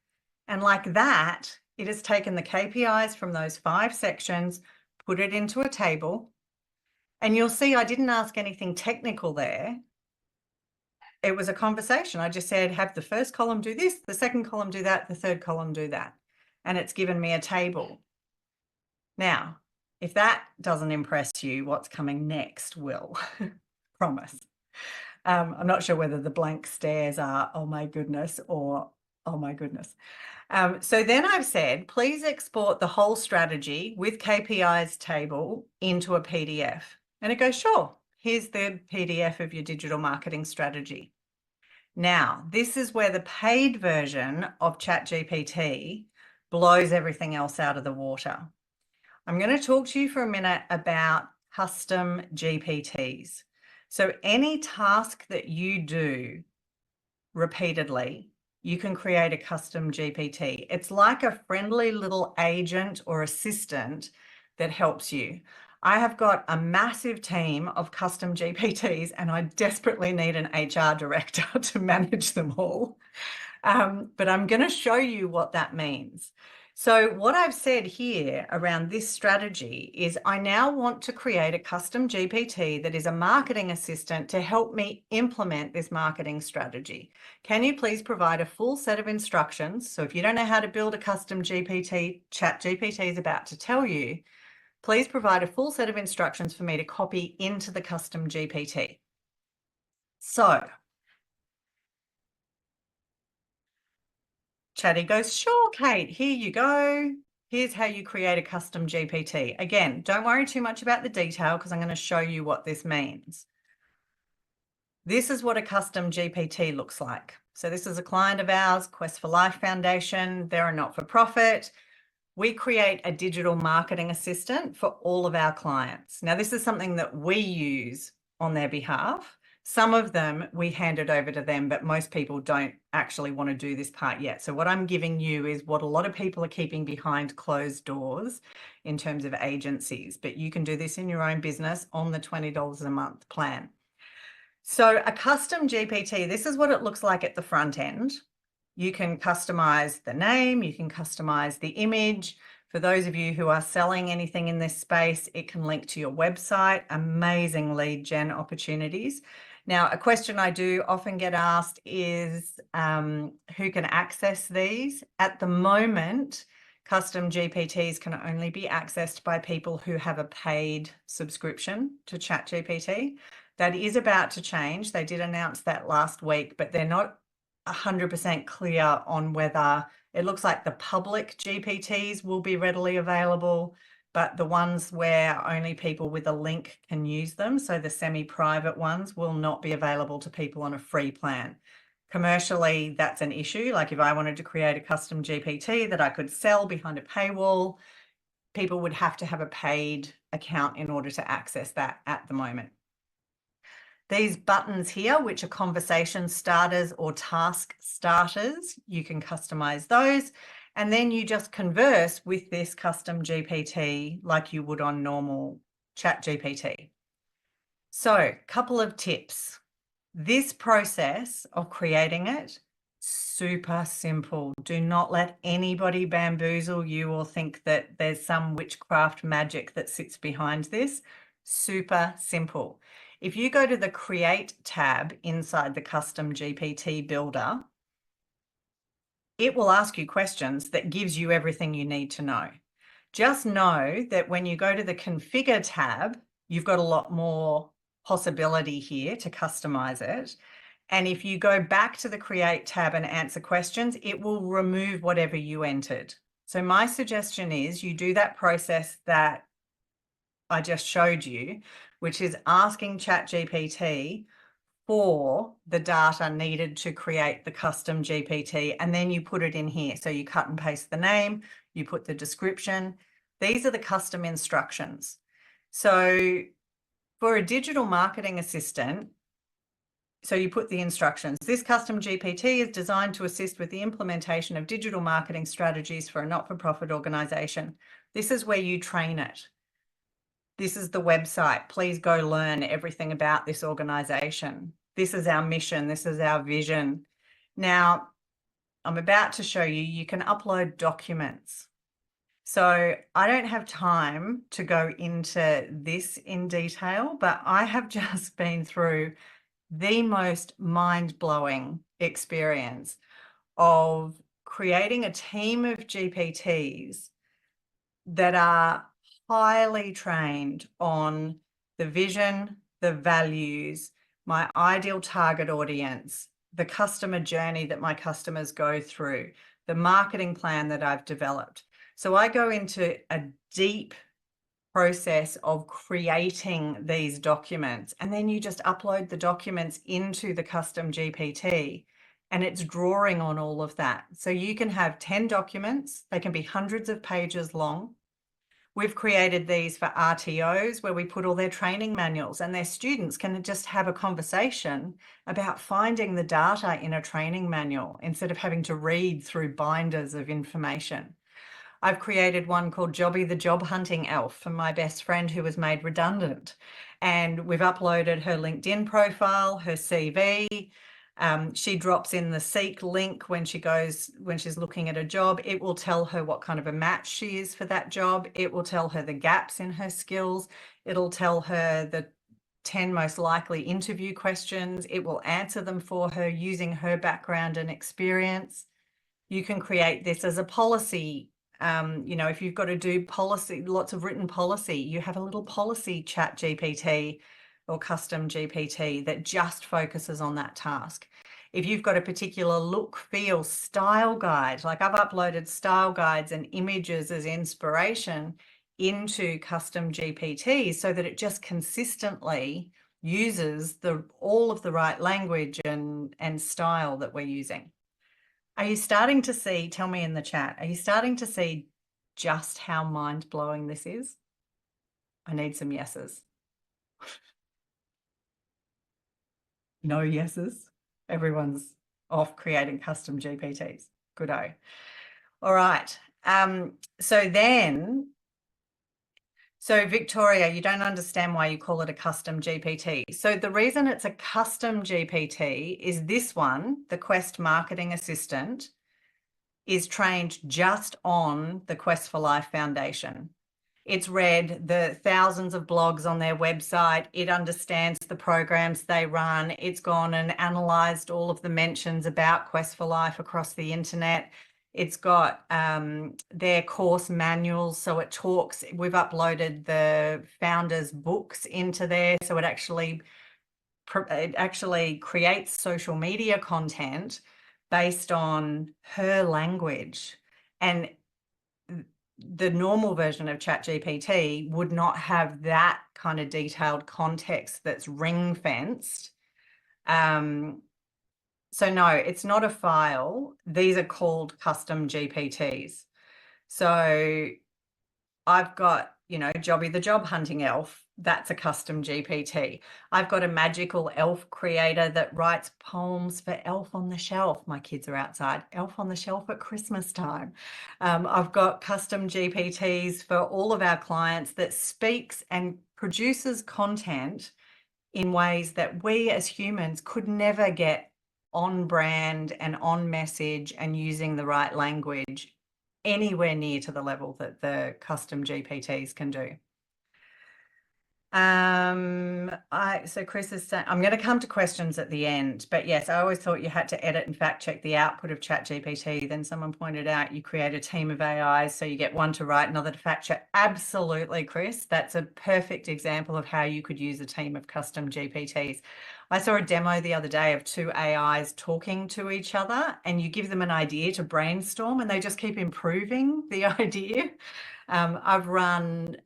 And like that, it has taken the KPIs from those 5 sections, put it into a table. And you'll see I didn't ask anything technical there. It was a conversation. I just said, have the first column do this, the second column do that, the third column do that. And it's given me a table. Now, if that doesn't impress you, what's coming next will. Promise. I'm not sure whether the blank stares are, oh my goodness, or oh my goodness. So then I've said, please export the whole strategy with KPIs table into a PDF. And it goes, sure, here's the PDF of your digital marketing strategy. Now, this is where the paid version of ChatGPT blows everything else out of the water. I'm going to talk to you for a minute about custom GPTs. So any task that you do repeatedly, you can create a custom GPT. It's like a friendly little agent or assistant that helps you. I have got a massive team of custom GPTs and I desperately need an HR director to manage them all. But I'm going to show you what that means. So what I've said here around this strategy is I now want to create a custom GPT that is a marketing assistant to help me implement this marketing strategy. Can you please provide a full set of instructions? So if you don't know how to build a custom GPT, ChatGPT is about to tell you, please provide a full set of instructions for me to copy into the custom GPT. So Chatty goes, sure, Kate, here you go. Here's how you create a custom GPT. Again, don't worry too much about the detail because I'm going to show you what this means. This is what a custom GPT looks like. So this is a client of ours, Quest for Life Foundation. They're a not-for-profit. We create a digital marketing assistant for all of our clients. Now, this is something that we use on their behalf. Some of them, we hand it over to them, but most people don't actually want to do this part yet. So what I'm giving you is what a lot of people are keeping behind closed doors in terms of agencies, but you can do this in your own business on the $20 a month plan. So a custom GPT, this is what it looks like at the front end. You can customize the name, you can customize the image. For those of you who are selling anything in this space, it can link to your website. Amazing lead gen opportunities. Now, a question I do often get asked is who can access these? At the moment, custom GPTs can only be accessed by people who have a paid subscription to ChatGPT. That is about to change. They did announce that last week, but they're not 100% clear on whether it looks like the public GPTs will be readily available, but the ones where only people with a link can use them, so the semi-private ones, will not be available to people on a free plan. Commercially, that's an issue. Like if I wanted to create a custom GPT that I could sell behind a paywall, people would have to have a paid account in order to access that at the moment. These buttons here, which are conversation starters or task starters, you can customize those. And then you just converse with this custom GPT like you would on normal ChatGPT. So a couple of tips. This process of creating it, super simple. Do not let anybody bamboozle you or think that there's some witchcraft magic that sits behind this. Super simple. If you go to the Create tab inside the Custom GPT Builder, it will ask you questions that gives you everything you need to know. Just know that when you go to the Configure tab, you've got a lot more possibility here to customize it. And if you go back to the Create tab and answer questions, it will remove whatever you entered. So my suggestion is you do that process that I just showed you, which is asking ChatGPT for the data needed to create the custom GPT, and then you put it in here. So you cut and paste the name, you put the description. These are the custom instructions. So for a digital marketing assistant, so you put the instructions. This custom GPT is designed to assist with the implementation of digital marketing strategies for a not-for-profit organization. This is where you train it. This is the website. Please go learn everything about this organization. This is our mission. This is our vision. Now, I'm about to show you, you can upload documents. So I don't have time to go into this in detail, but I have just been through the most mind-blowing experience of creating a team of GPTs that are highly trained on the vision, the values, my ideal target audience, the customer journey that my customers go through, the marketing plan that I've developed. So I go into a deep process of creating these documents, and then you just upload the documents into the custom GPT, and it's drawing on all of that. So you can have 10 documents, they can be hundreds of pages long. We've created these for RTOs where we put all their training manuals, and their students can just have a conversation about finding the data in a training manual instead of having to read through binders of information. I've created one called Jobby the Job Hunting Elf for my best friend who was made redundant. And we've uploaded her LinkedIn profile, her CV. She drops in the Seek link when she's looking at a job. It will tell her what kind of a match she is for that job. It will tell her the gaps in her skills. It'll tell her the 10 most likely interview questions. It will answer them for her using her background and experience. You can create this as a policy. If you've got to do policy, lots of written policy, you have a little policy chat GPT or custom GPT that just focuses on that task. If you've got a particular look, feel, style guide, like I've uploaded style guides and images as inspiration into custom GPT so that it just consistently uses all of the right language and style that we're using. Are you starting to see, tell me in the chat, are you starting to see just how mind-blowing this is? I need some yeses. No yeses. Everyone's off creating custom GPTs. Good-o. All right. So Victoria, you don't understand why you call it a custom GPT. So the reason it's a custom GPT is this one, the Quest Marketing Assistant, is trained just on the Quest for Life Foundation. It's read the thousands of blogs on their website. It understands the programs they run. It's gone and analysed all of the mentions about Quest for Life across the internet. It's got their course manuals, so it talks. We've uploaded the founders' books into there, so it actually creates social media content based on her language. And the normal version of ChatGPT would not have that kind of detailed context that's ring-fenced. So no, it's not a file. These are called custom GPTs. So I've got, Jobby the Job Hunting Elf. That's a custom GPT. I've got a magical elf creator that writes poems for Elf on the Shelf. My kids are outside. Elf on the Shelf at Christmas time. I've got custom GPTs for all of our clients that speaks and produces content in ways that we as humans could never get on brand and on message and using the right language anywhere near to the level that the custom GPTs can do. So Chris is saying, I'm going to come to questions at the end, but yes, I always thought you had to edit and fact check the output of ChatGPT. Then someone pointed out you create a team of AIs, so you get one to write, another to fact check. Absolutely, Chris. That's a perfect example of how you could use a team of custom GPTs. I saw a demo the other day of two AIs talking to each other, and you give them an idea to brainstorm and they just keep improving the idea. I've run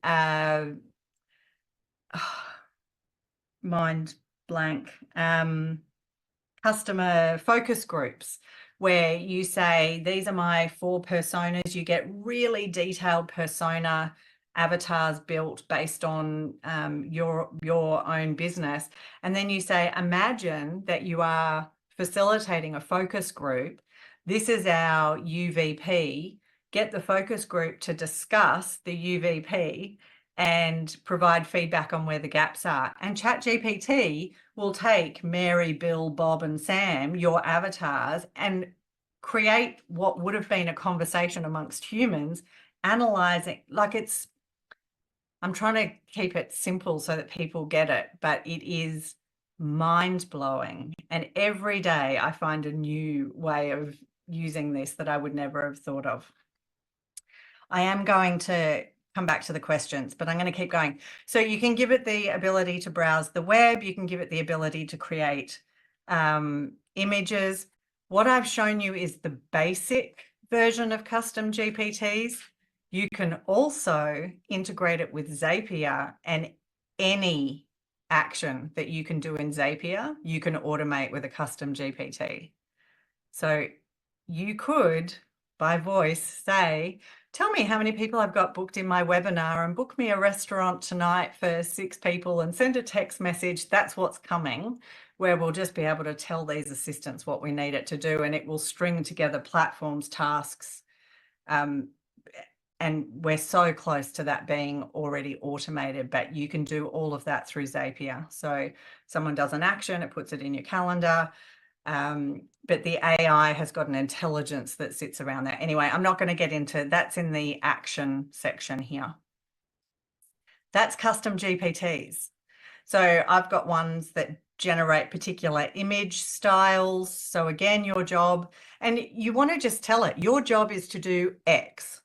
mind blank, customer focus groups where you say, these are my 4 personas. You get really detailed persona avatars built based on your own business. And then you say, imagine that you are facilitating a focus group. This is our UVP. Get the focus group to discuss the UVP and provide feedback on where the gaps are. And ChatGPT will take Mary, Bill, Bob, and Sam, your avatars, and create what would have been a conversation amongst humans, analyzing, like I'm trying to keep it simple so that people get it, but it is mind-blowing. And every day I find a new way of using this that I would never have thought of. I am going to come back to the questions, but I'm going to keep going. So you can give it the ability to browse the web. You can give it the ability to create images. What I've shown you is the basic version of custom GPTs. You can also integrate it with Zapier, and any action that you can do in Zapier, you can automate with a custom GPT. So you could, by voice, say, tell me how many people I've got booked in my webinar and book me a restaurant tonight for 6 people and send a text message. That's what's coming, where we'll just be able to tell these assistants what we need it to do, and it will string together platforms, tasks, and we're so close to that being already automated, but you can do all of that through Zapier. So someone does an action, it puts it in your calendar, but the AI has got an intelligence that sits around that. Anyway, I'm not going to get into that's in the action section here. That's custom GPTs. So I've got ones that generate particular image styles. So again, your job, and you want to just tell it, your job is to do X.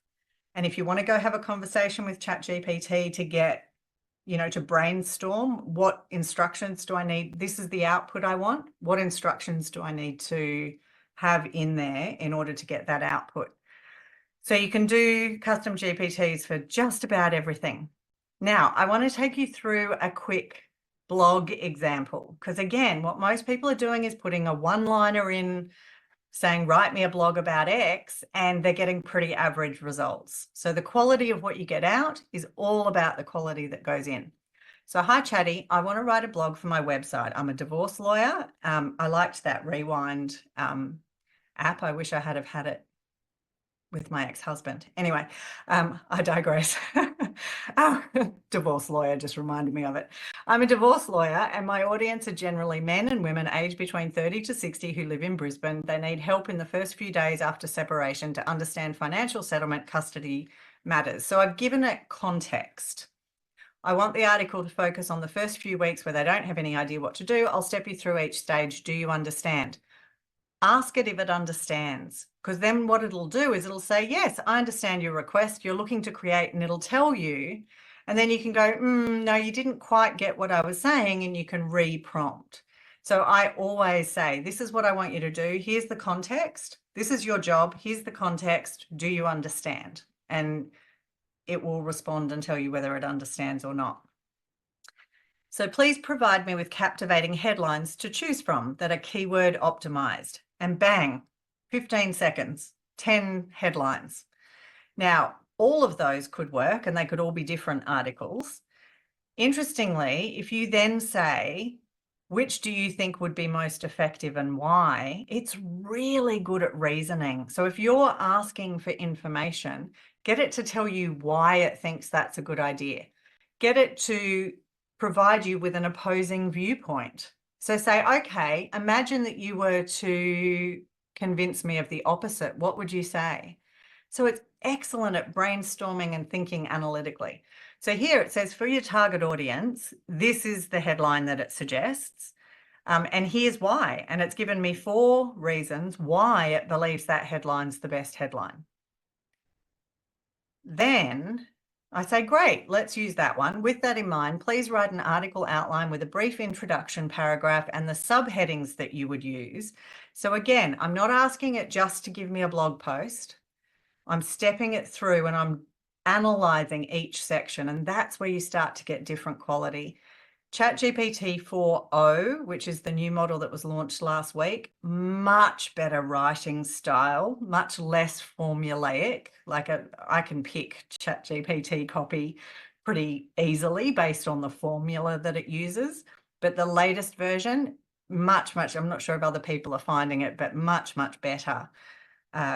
And if you want to go have a conversation with ChatGPT to get, to brainstorm, what instructions do I need? This is the output I want. What instructions do I need to have in there in order to get that output? So you can do custom GPTs for just about everything. Now, I want to take you through a quick blog example, because again, what most people are doing is putting a one-liner in saying, write me a blog about X, and they're getting pretty average results. So the quality of what you get out is all about the quality that goes in. So, hi, Chatty, I want to write a blog for my website. I'm a divorce lawyer. I liked that Rewind app. I wish I had had it with my ex-husband. Anyway, I digress. Divorce lawyer just reminded me of it. I'm a divorce lawyer, and my audience are generally men and women aged between 30 to 60 who live in Brisbane. They need help in the first few days after separation to understand financial settlement, custody matters. So I've given it context. I want the article to focus on the first few weeks where they don't have any idea what to do. I'll step you through each stage. Do you understand? Ask it if it understands, because then what it'll do is it'll say, yes, I understand your request. You're looking to create, and it'll tell you, and then you can go, no, you didn't quite get what I was saying, and you can re-prompt. So I always say, this is what I want you to do. Here's the context. This is your job. Here's the context. Do you understand? And it will respond and tell you whether it understands or not. So please provide me with captivating headlines to choose from that are keyword optimized. And bang, 15 seconds, 10 headlines. Now, all of those could work, and they could all be different articles. Interestingly, if you then say, which do you think would be most effective and why, it's really good at reasoning. So if you're asking for information, get it to tell you why it thinks that's a good idea. Get it to provide you with an opposing viewpoint. So say, okay, imagine that you were to convince me of the opposite. What would you say? So it's excellent at brainstorming and thinking analytically. So here it says, for your target audience, this is the headline that it suggests. And here's why. And it's given me 4 reasons why it believes that headline's the best headline. Then I say, great, let's use that one. With that in mind, please write an article outline with a brief introduction paragraph and the subheadings that you would use. So again, I'm not asking it just to give me a blog post. I'm stepping it through and I'm analyzing each section, and that's where you start to get different quality. ChatGPT 4o, which is the new model that was launched last week, much better writing style, much less formulaic. Like I can pick ChatGPT copy pretty easily based on the formula that it uses. But the latest version, much, I'm not sure if other people are finding it, but much better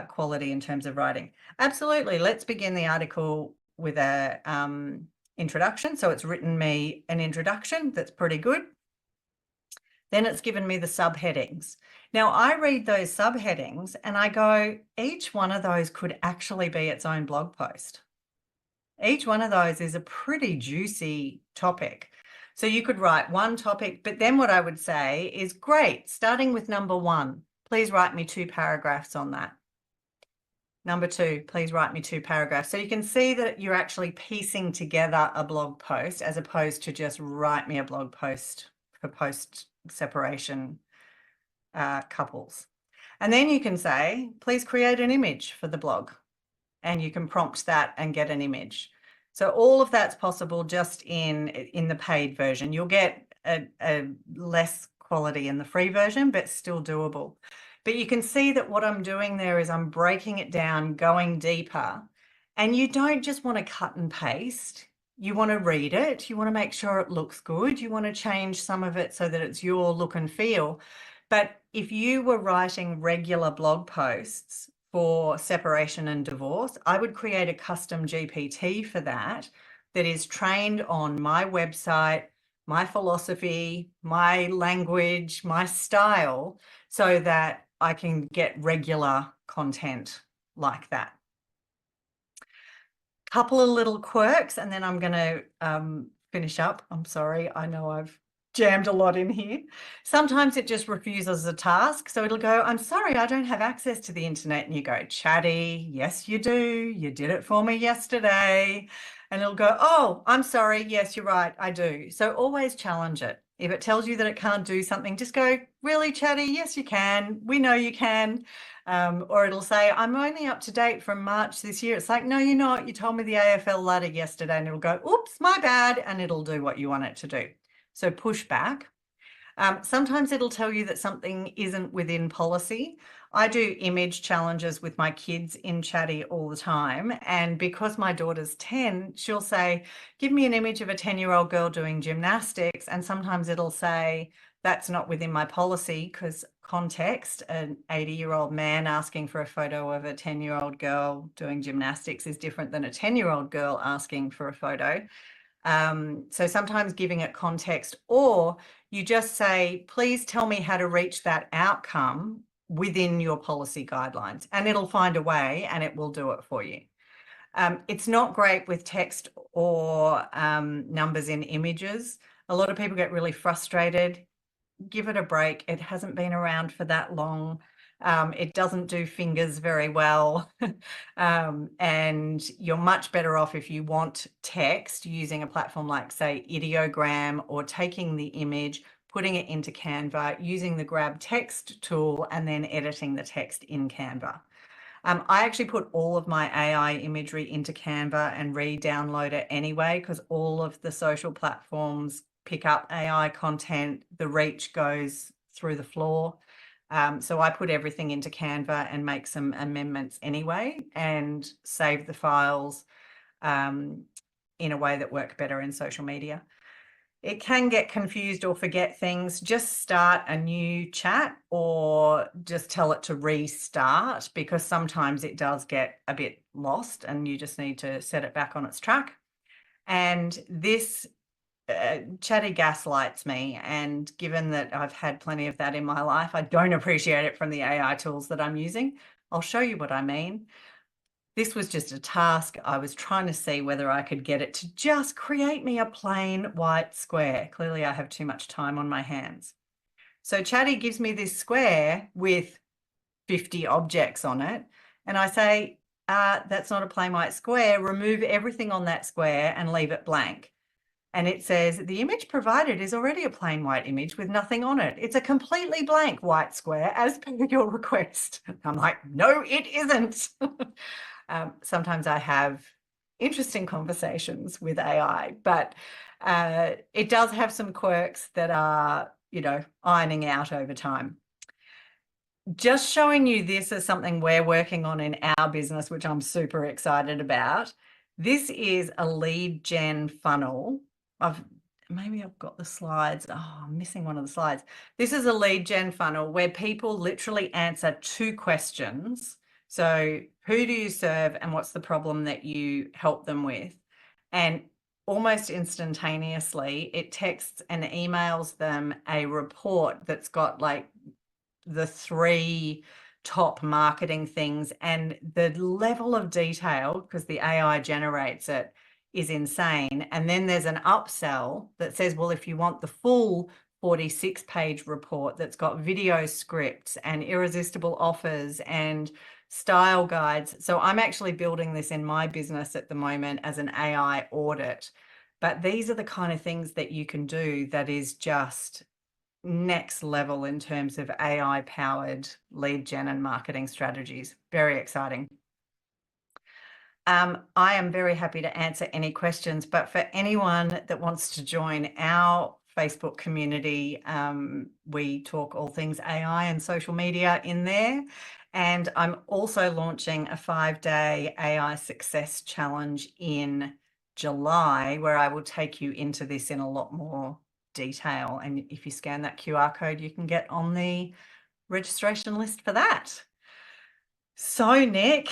quality in terms of writing. Absolutely. Let's begin the article with a introduction. So it's written me an introduction that's pretty good. Then it's given me the subheadings. Now I read those subheadings and I go, each one of those could actually be its own blog post. Each one of those is a pretty juicy topic. So you could write one topic, but then what I would say is, great, starting with number 1, please write me 2 paragraphs on that. Number 2, please write me 2 paragraphs. So you can see that you're actually piecing together a blog post as opposed to just write me a blog post for post separation couples. And then you can say, please create an image for the blog. And you can prompt that and get an image. So all of that's possible just in the paid version. You'll get a less quality in the free version, but still doable. But you can see that what I'm doing there is I'm breaking it down, going deeper. And you don't just want to cut and paste. You want to read it. You want to make sure it looks good. You want to change some of it so that it's your look and feel. But if you were writing regular blog posts for separation and divorce, I would create a custom GPT for that is trained on my website, my philosophy, my language, my style, so that I can get regular content like that. Couple of little quirks, and then I'm going to finish up. I'm sorry, I know I've jammed a lot in here. Sometimes it just refuses a task. So it'll go, I'm sorry, I don't have access to the internet. And you go, chatty, yes, you do. You did it for me yesterday. And it'll go, oh, I'm sorry. Yes, you're right. I do. So always challenge it. If it tells you that it can't do something, just go, really, chatty? Yes, you can. We know you can. Or it'll say, I'm only up to date from March this year. It's like, no, you're not. You told me the AFL ladder yesterday. And it'll go, oops, my bad. And it'll do what you want it to do. So push back. Sometimes it'll tell you that something isn't within policy. I do image challenges with my kids in Chatty all the time. And because my daughter's 10, she'll say, give me an image of a 10-year-old girl doing gymnastics. And sometimes it'll say, that's not within my policy, because context, an 80-year-old man asking for a photo of a 10-year-old girl doing gymnastics is different than a 10-year-old girl asking for a photo. So sometimes giving it context, or you just say, please tell me how to reach that outcome within your policy guidelines, and it'll find a way and it will do it for you. It's not great with text or numbers in images. A lot of people get really frustrated. Give it a break. It hasn't been around for that long. It doesn't do fingers very well. And you're much better off if you want text using a platform like, say, Ideogram, or taking the image, putting it into Canva, using the grab text tool, and then editing the text in Canva. I actually put all of my AI imagery into Canva and re-download it anyway, because all of the social platforms pick up AI content. The reach goes through the floor. So I put everything into Canva and make some amendments anyway, and save the files in a way that work better in social media. It can get confused or forget things. Just start a new chat, or just tell it to restart, because sometimes it does get a bit lost and you just need to set it back on its track. And this Chatty gaslights me, and given that I've had plenty of that in my life, I don't appreciate it from the AI tools that I'm using. I'll show you what I mean. This was just a task. I was trying to see whether I could get it to just create me a plain white square. Clearly, I have too much time on my hands. So Chatty gives me this square with 50 objects on it, and I say, that's not a plain white square. Remove everything on that square and leave it blank. And it says, the image provided is already a plain white image with nothing on it. It's a completely blank white square as per your request. I'm like, no, it isn't. Sometimes I have interesting conversations with AI, but it does have some quirks that are, ironing out over time. Just showing you this as something we're working on in our business, which I'm super excited about. This is a lead gen funnel. Maybe I've got the slides. Oh, I'm missing one of the slides. This is a lead gen funnel where people literally answer 2 questions. So who do you serve and what's the problem that you help them with? And almost instantaneously, it texts and emails them a report that's got like the 3 top marketing things, and the level of detail, because the AI generates it, is insane. And then there's an upsell that says, well, if you want the full 46-page report that's got video scripts and irresistible offers and style guides. So I'm actually building this in my business at the moment as an AI audit. But these are the kind of things that you can do that is just next level in terms of AI-powered lead gen and marketing strategies. Very exciting. I am very happy to answer any questions, but for anyone that wants to join our Facebook community, we talk all things AI and social media in there. And I'm also launching a 5-day AI success challenge in July, where I will take you into this in a lot more detail. And if you scan that QR code, you can get on the registration list for that. So, Nick,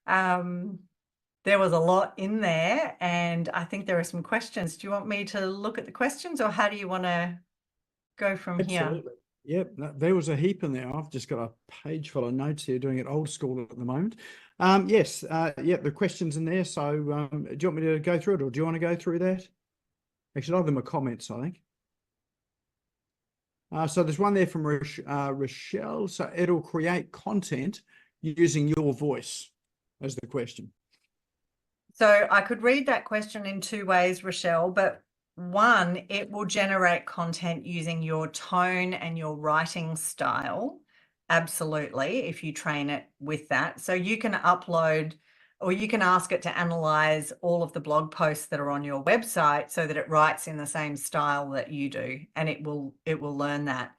there was a lot in there, and I think there are some questions. Do you want me to look at the questions, or how do you want to go from Absolutely. here? Yep, there was a heap in there. I've just got a page full of notes here, doing it old school at the moment. Yes, yep, the questions in there. So do you want me to go through it, or do you want to go through that? Actually, a lot of them are comments, I think. So there's one there from Rochelle. So it'll create content using your voice as the question. So I could read that question in 2 ways, Rochelle, but one, it will generate content using your tone and your writing style. Absolutely, if you train it with that. So you can upload, or you can ask it to analyze all of the blog posts that are on your website so that it writes in the same style that you do, and it will learn that.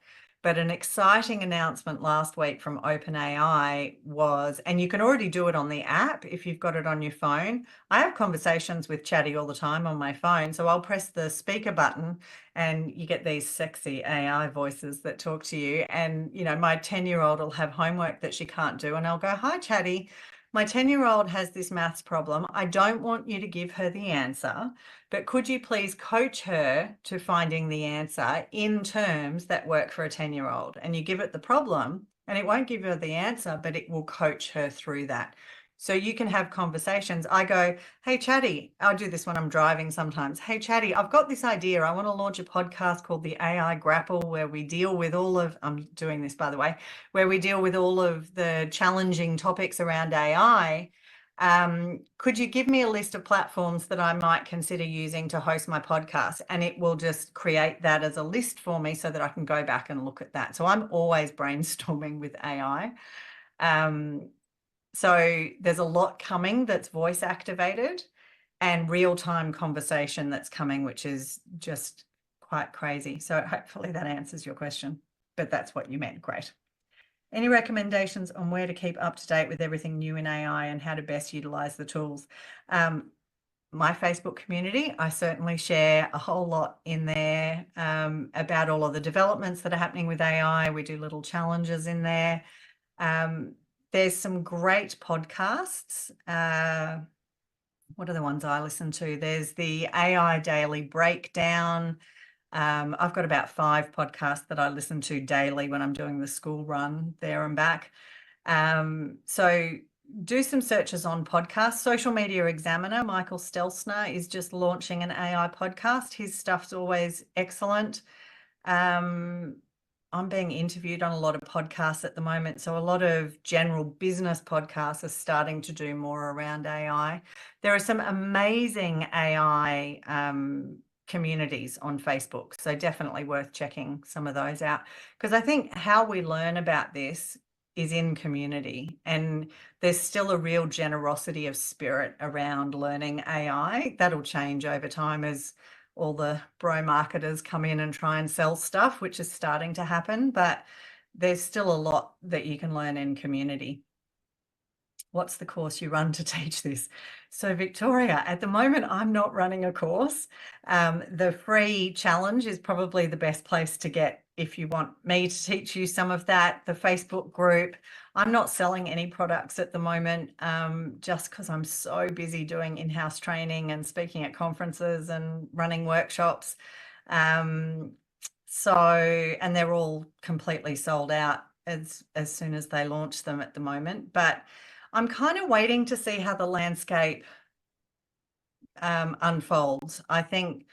But an exciting announcement last week from OpenAI was, and you can already do it on the app if you've got it on your phone. I have conversations with Chatty all the time on my phone, so I'll press the speaker button and you get these sexy AI voices that talk to you. And, you know, my 10-year-old will have homework that she can't do, and I'll go, "Hi, Chatty. My 10-year-old has this maths problem. I don't want you to give her the answer, but could you please coach her to finding the answer in terms that work for a 10-year-old?" And you give it the problem, and it won't give her the answer, but it will coach her through that. So you can have conversations. I go, "Hey, Chatty," I'll do this when I'm driving sometimes. "Hey, Chatty, I've got this idea. I want to launch a podcast called the AI Grapple, where we deal with all of," I'm doing this, by the way, "where we deal with all of the challenging topics around AI. Could you give me a list of platforms that I might consider using to host my podcast?" And it will just create that as a list for me so that I can go back and look at that. So I'm always brainstorming with AI. So there's a lot coming that's voice activated, and real-time conversation that's coming, which is just quite crazy. So hopefully that answers your question, but that's what you meant. Great. Any recommendations on where to keep up to date with everything new in AI and how to best utilize the tools? My Facebook community, I certainly share a whole lot in there about all of the developments that are happening with AI. We do little challenges in there. There's some great podcasts. What are the ones I listen to? There's the AI Daily Breakdown. I've got about 5 podcasts that I listen to daily when I'm doing the school run there and back. So do some searches on podcasts. Social Media Examiner, Michael Stelzner, is just launching an AI podcast. His stuff's always excellent. I'm being interviewed on a lot of podcasts at the moment. So a lot of general business podcasts are starting to do more around AI. There are some amazing AI communities on Facebook. So definitely worth checking some of those out, because I think how we learn about this is in community, and there's still a real generosity of spirit around learning AI. That'll change over time as all the bro marketers come in and try and sell stuff, which is starting to happen, but there's still a lot that you can learn in community. what's the course you run to teach this? So Victoria, at the moment, I'm not running a course. The free challenge is probably the best place to get if you want me to teach you some of that. The Facebook group, I'm not selling any products at the moment, just because I'm so busy doing in-house training and speaking at conferences and running workshops. And they're all completely sold out as soon as they launch them at the moment. But I'm kind of waiting to see how the landscape unfolds. I think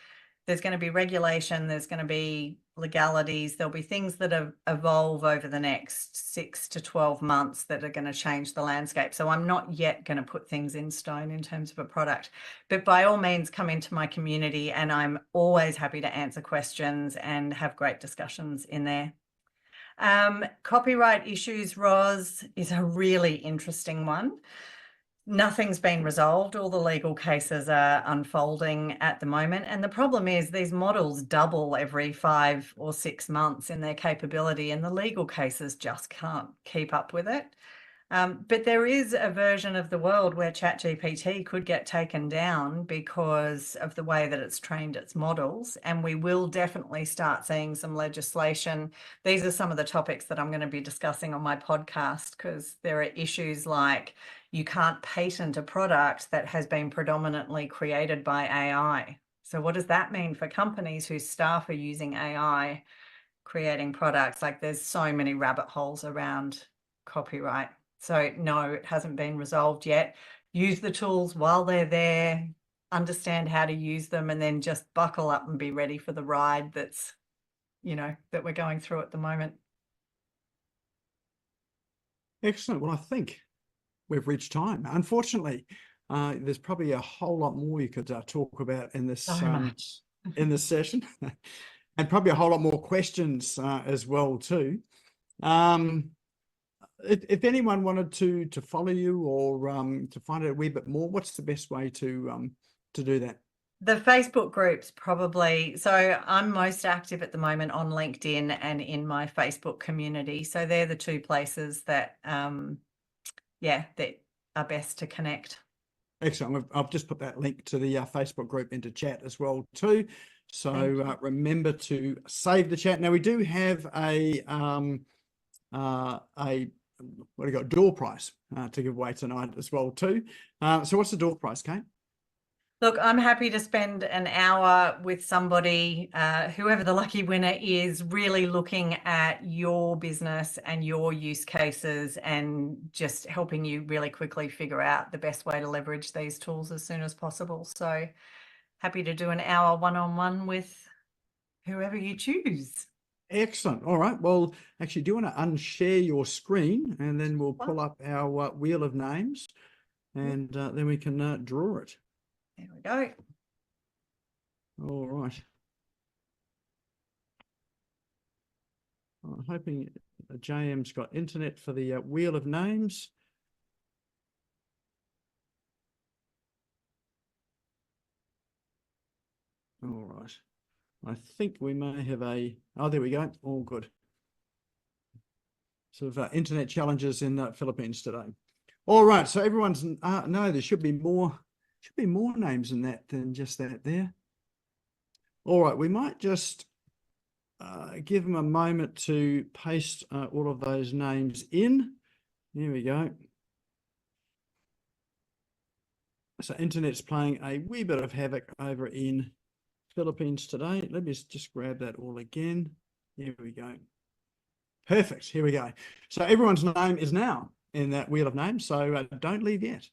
there's going to be regulation, there's going to be legalities, there'll be things that evolve over the next 6 to 12 months that are going to change the landscape. So I'm not yet going to put things in stone in terms of a product, but by all means come into my community, and I'm always happy to answer questions and have great discussions in there. Copyright issues, Roz, is a really interesting one. Nothing's been resolved. All the legal cases are unfolding at the moment. And the problem is these models double every 5 or 6 months in their capability, and the legal cases just can't keep up with it. But there is a version of the world where ChatGPT could get taken down because of the way that it's trained its models. And we will definitely start seeing some legislation. These are some of the topics that I'm going to be discussing on my podcast, because there are issues like you can't patent a product that has been predominantly created by AI. So what does that mean for companies whose staff are using AI creating products? Like, there's so many rabbit holes around copyright. So no, it hasn't been resolved yet. Use the tools while they're there, understand how to use them, and then just buckle up and be ready for the ride that's, that we're going through at the moment. Excellent. Well, I think we've reached time. Unfortunately, there's probably a whole lot more you could talk about in this So much. in this session, and probably a whole lot more questions as well too. If anyone wanted to follow you or to find out a wee bit more, what's the best way to do that? The Facebook groups probably. So I'm most active at the moment on LinkedIn and in my Facebook community. So they're the two places that, that are best to connect. Excellent. I've just put that link to the Facebook group into chat as well too. So remember to save the chat. Now we do have a what do you got, door prize to give away tonight as well too. So what's the door prize, Kate? Look, I'm happy to spend an hour with somebody, whoever the lucky winner is, really looking at your business and your use cases and just helping you really quickly figure out the best way to leverage these tools as soon as possible. So happy to do an hour one-on-one with whoever you choose. Excellent. All right. Well, actually, do you want to unshare your screen, and then we'll pull up our wheel of names, and then we can draw it. There we go. All right. I'm hoping JM's got internet for the wheel of names. All right. I think we may have there we go. All good. Sort of internet challenges in the Philippines today. All right. So everyone's, no, there should be more names than that than just that there. All right. We might just give them a moment to paste all of those names in. There we go. So internet's playing a wee bit of havoc over in Philippines today. Let me just grab that all again. Here we go. Perfect. Here we go. So everyone's name is now in that wheel of names. So don't leave yet.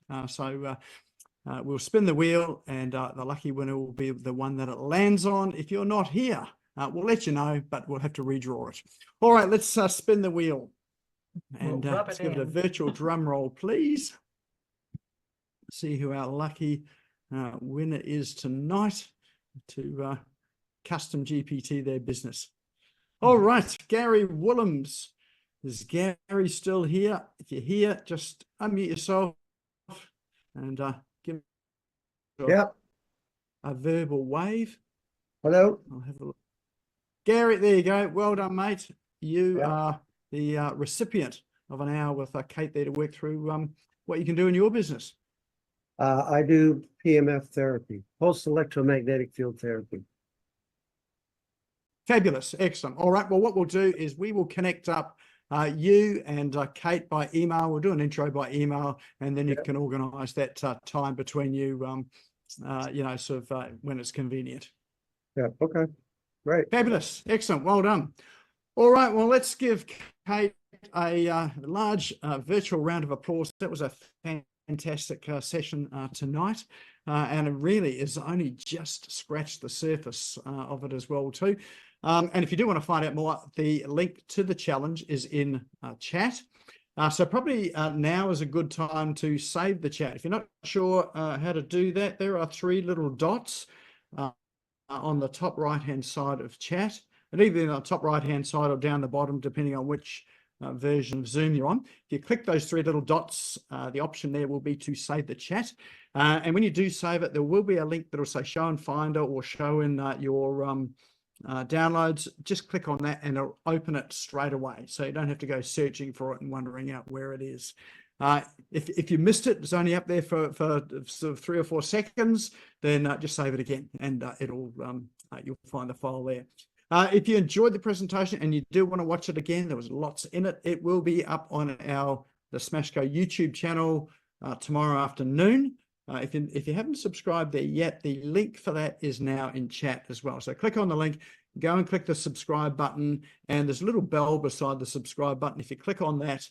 We'll spin the wheel, and the lucky winner will be the one that it lands on. If you're not here, we'll let you know, but we'll have to redraw it. All right, let's spin the wheel, and let's give it a virtual drum roll, please. See who our lucky winner is tonight to custom GPT their business. All right, Gary Willems. Is Gary still here? If you're here, just unmute yourself and give a verbal wave. Hello. I'll have a look. Gary, there you go. Well done, mate. You are the recipient of an hour with Kate there to work through what you can do in your business. I do PMF therapy, pulse electromagnetic field therapy. Fabulous. Excellent. All right. Well, what we'll do is we will connect up you and Kate by email. We'll do an intro by email, and then you can organise that time between you, sort of when it's convenient. Yeah. Okay. Great. Fabulous. Excellent. Well done. All right. Well, let's give Kate a large virtual round of applause. That was a fantastic session tonight, and it really is only just scratched the surface of it as well too. And if you do want to find out more, the link to the challenge is in chat. So probably now is a good time to save the chat. If you're not sure how to do that, there are 3 little dots on the top right-hand side of chat, and either on the top right-hand side or down the bottom, depending on which version of Zoom you're on. If you click those 3 little dots, the option there will be to save the chat. And when you do save it, there will be a link that will say show in Finder or show in your downloads. Just click on that and it'll open it straight away. So you don't have to go searching for it and wondering out where it is. If you missed it, it's only up there for sort of 3 or 4 seconds, then just save it again and you'll find the file there. If you enjoyed the presentation and you do want to watch it again, there was lots in it. It will be up on the SmashGo YouTube channel tomorrow afternoon. If you haven't subscribed there yet, the link for that is now in chat as well. So click on the link, go and click the subscribe button, and there's a little bell beside the subscribe button. If you click on that,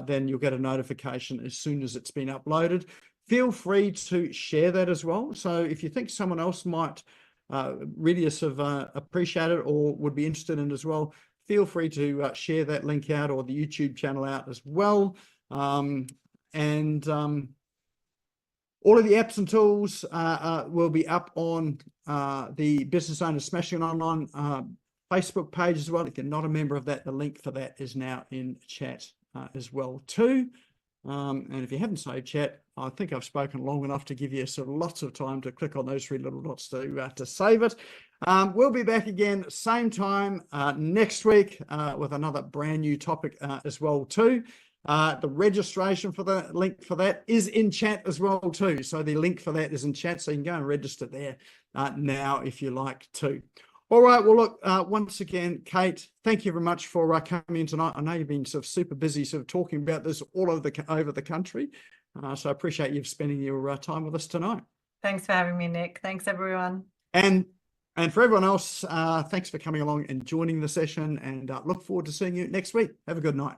then you'll get a notification as soon as it's been uploaded. Feel free to share that as well. So if you think someone else might really sort of appreciate it or would be interested in it as well, feel free to share that link out or the YouTube channel out as well. All of the apps and tools will be up on the Business Owners Smashing Online Facebook page as well. If you're not a member of that, the link for that is now in chat as well too. And if you haven't saved chat, I think I've spoken long enough to give you sort of lots of time to click on those 3 little dots to save it. We'll be back again same time next week with another brand new topic as well too. The registration for the link for that is in chat as well too. So the link for that is in chat, so you can go and register there now if you like to. All right. Well, look, once again, Kate, thank you very much for coming in tonight. I know you've been sort of super busy sort of talking about this all over the country. So I appreciate you spending your time with us tonight. Thanks for having me, Nick. Thanks, everyone. And for everyone else, thanks for coming along and joining the session, and look forward to seeing you next week. Have a good night.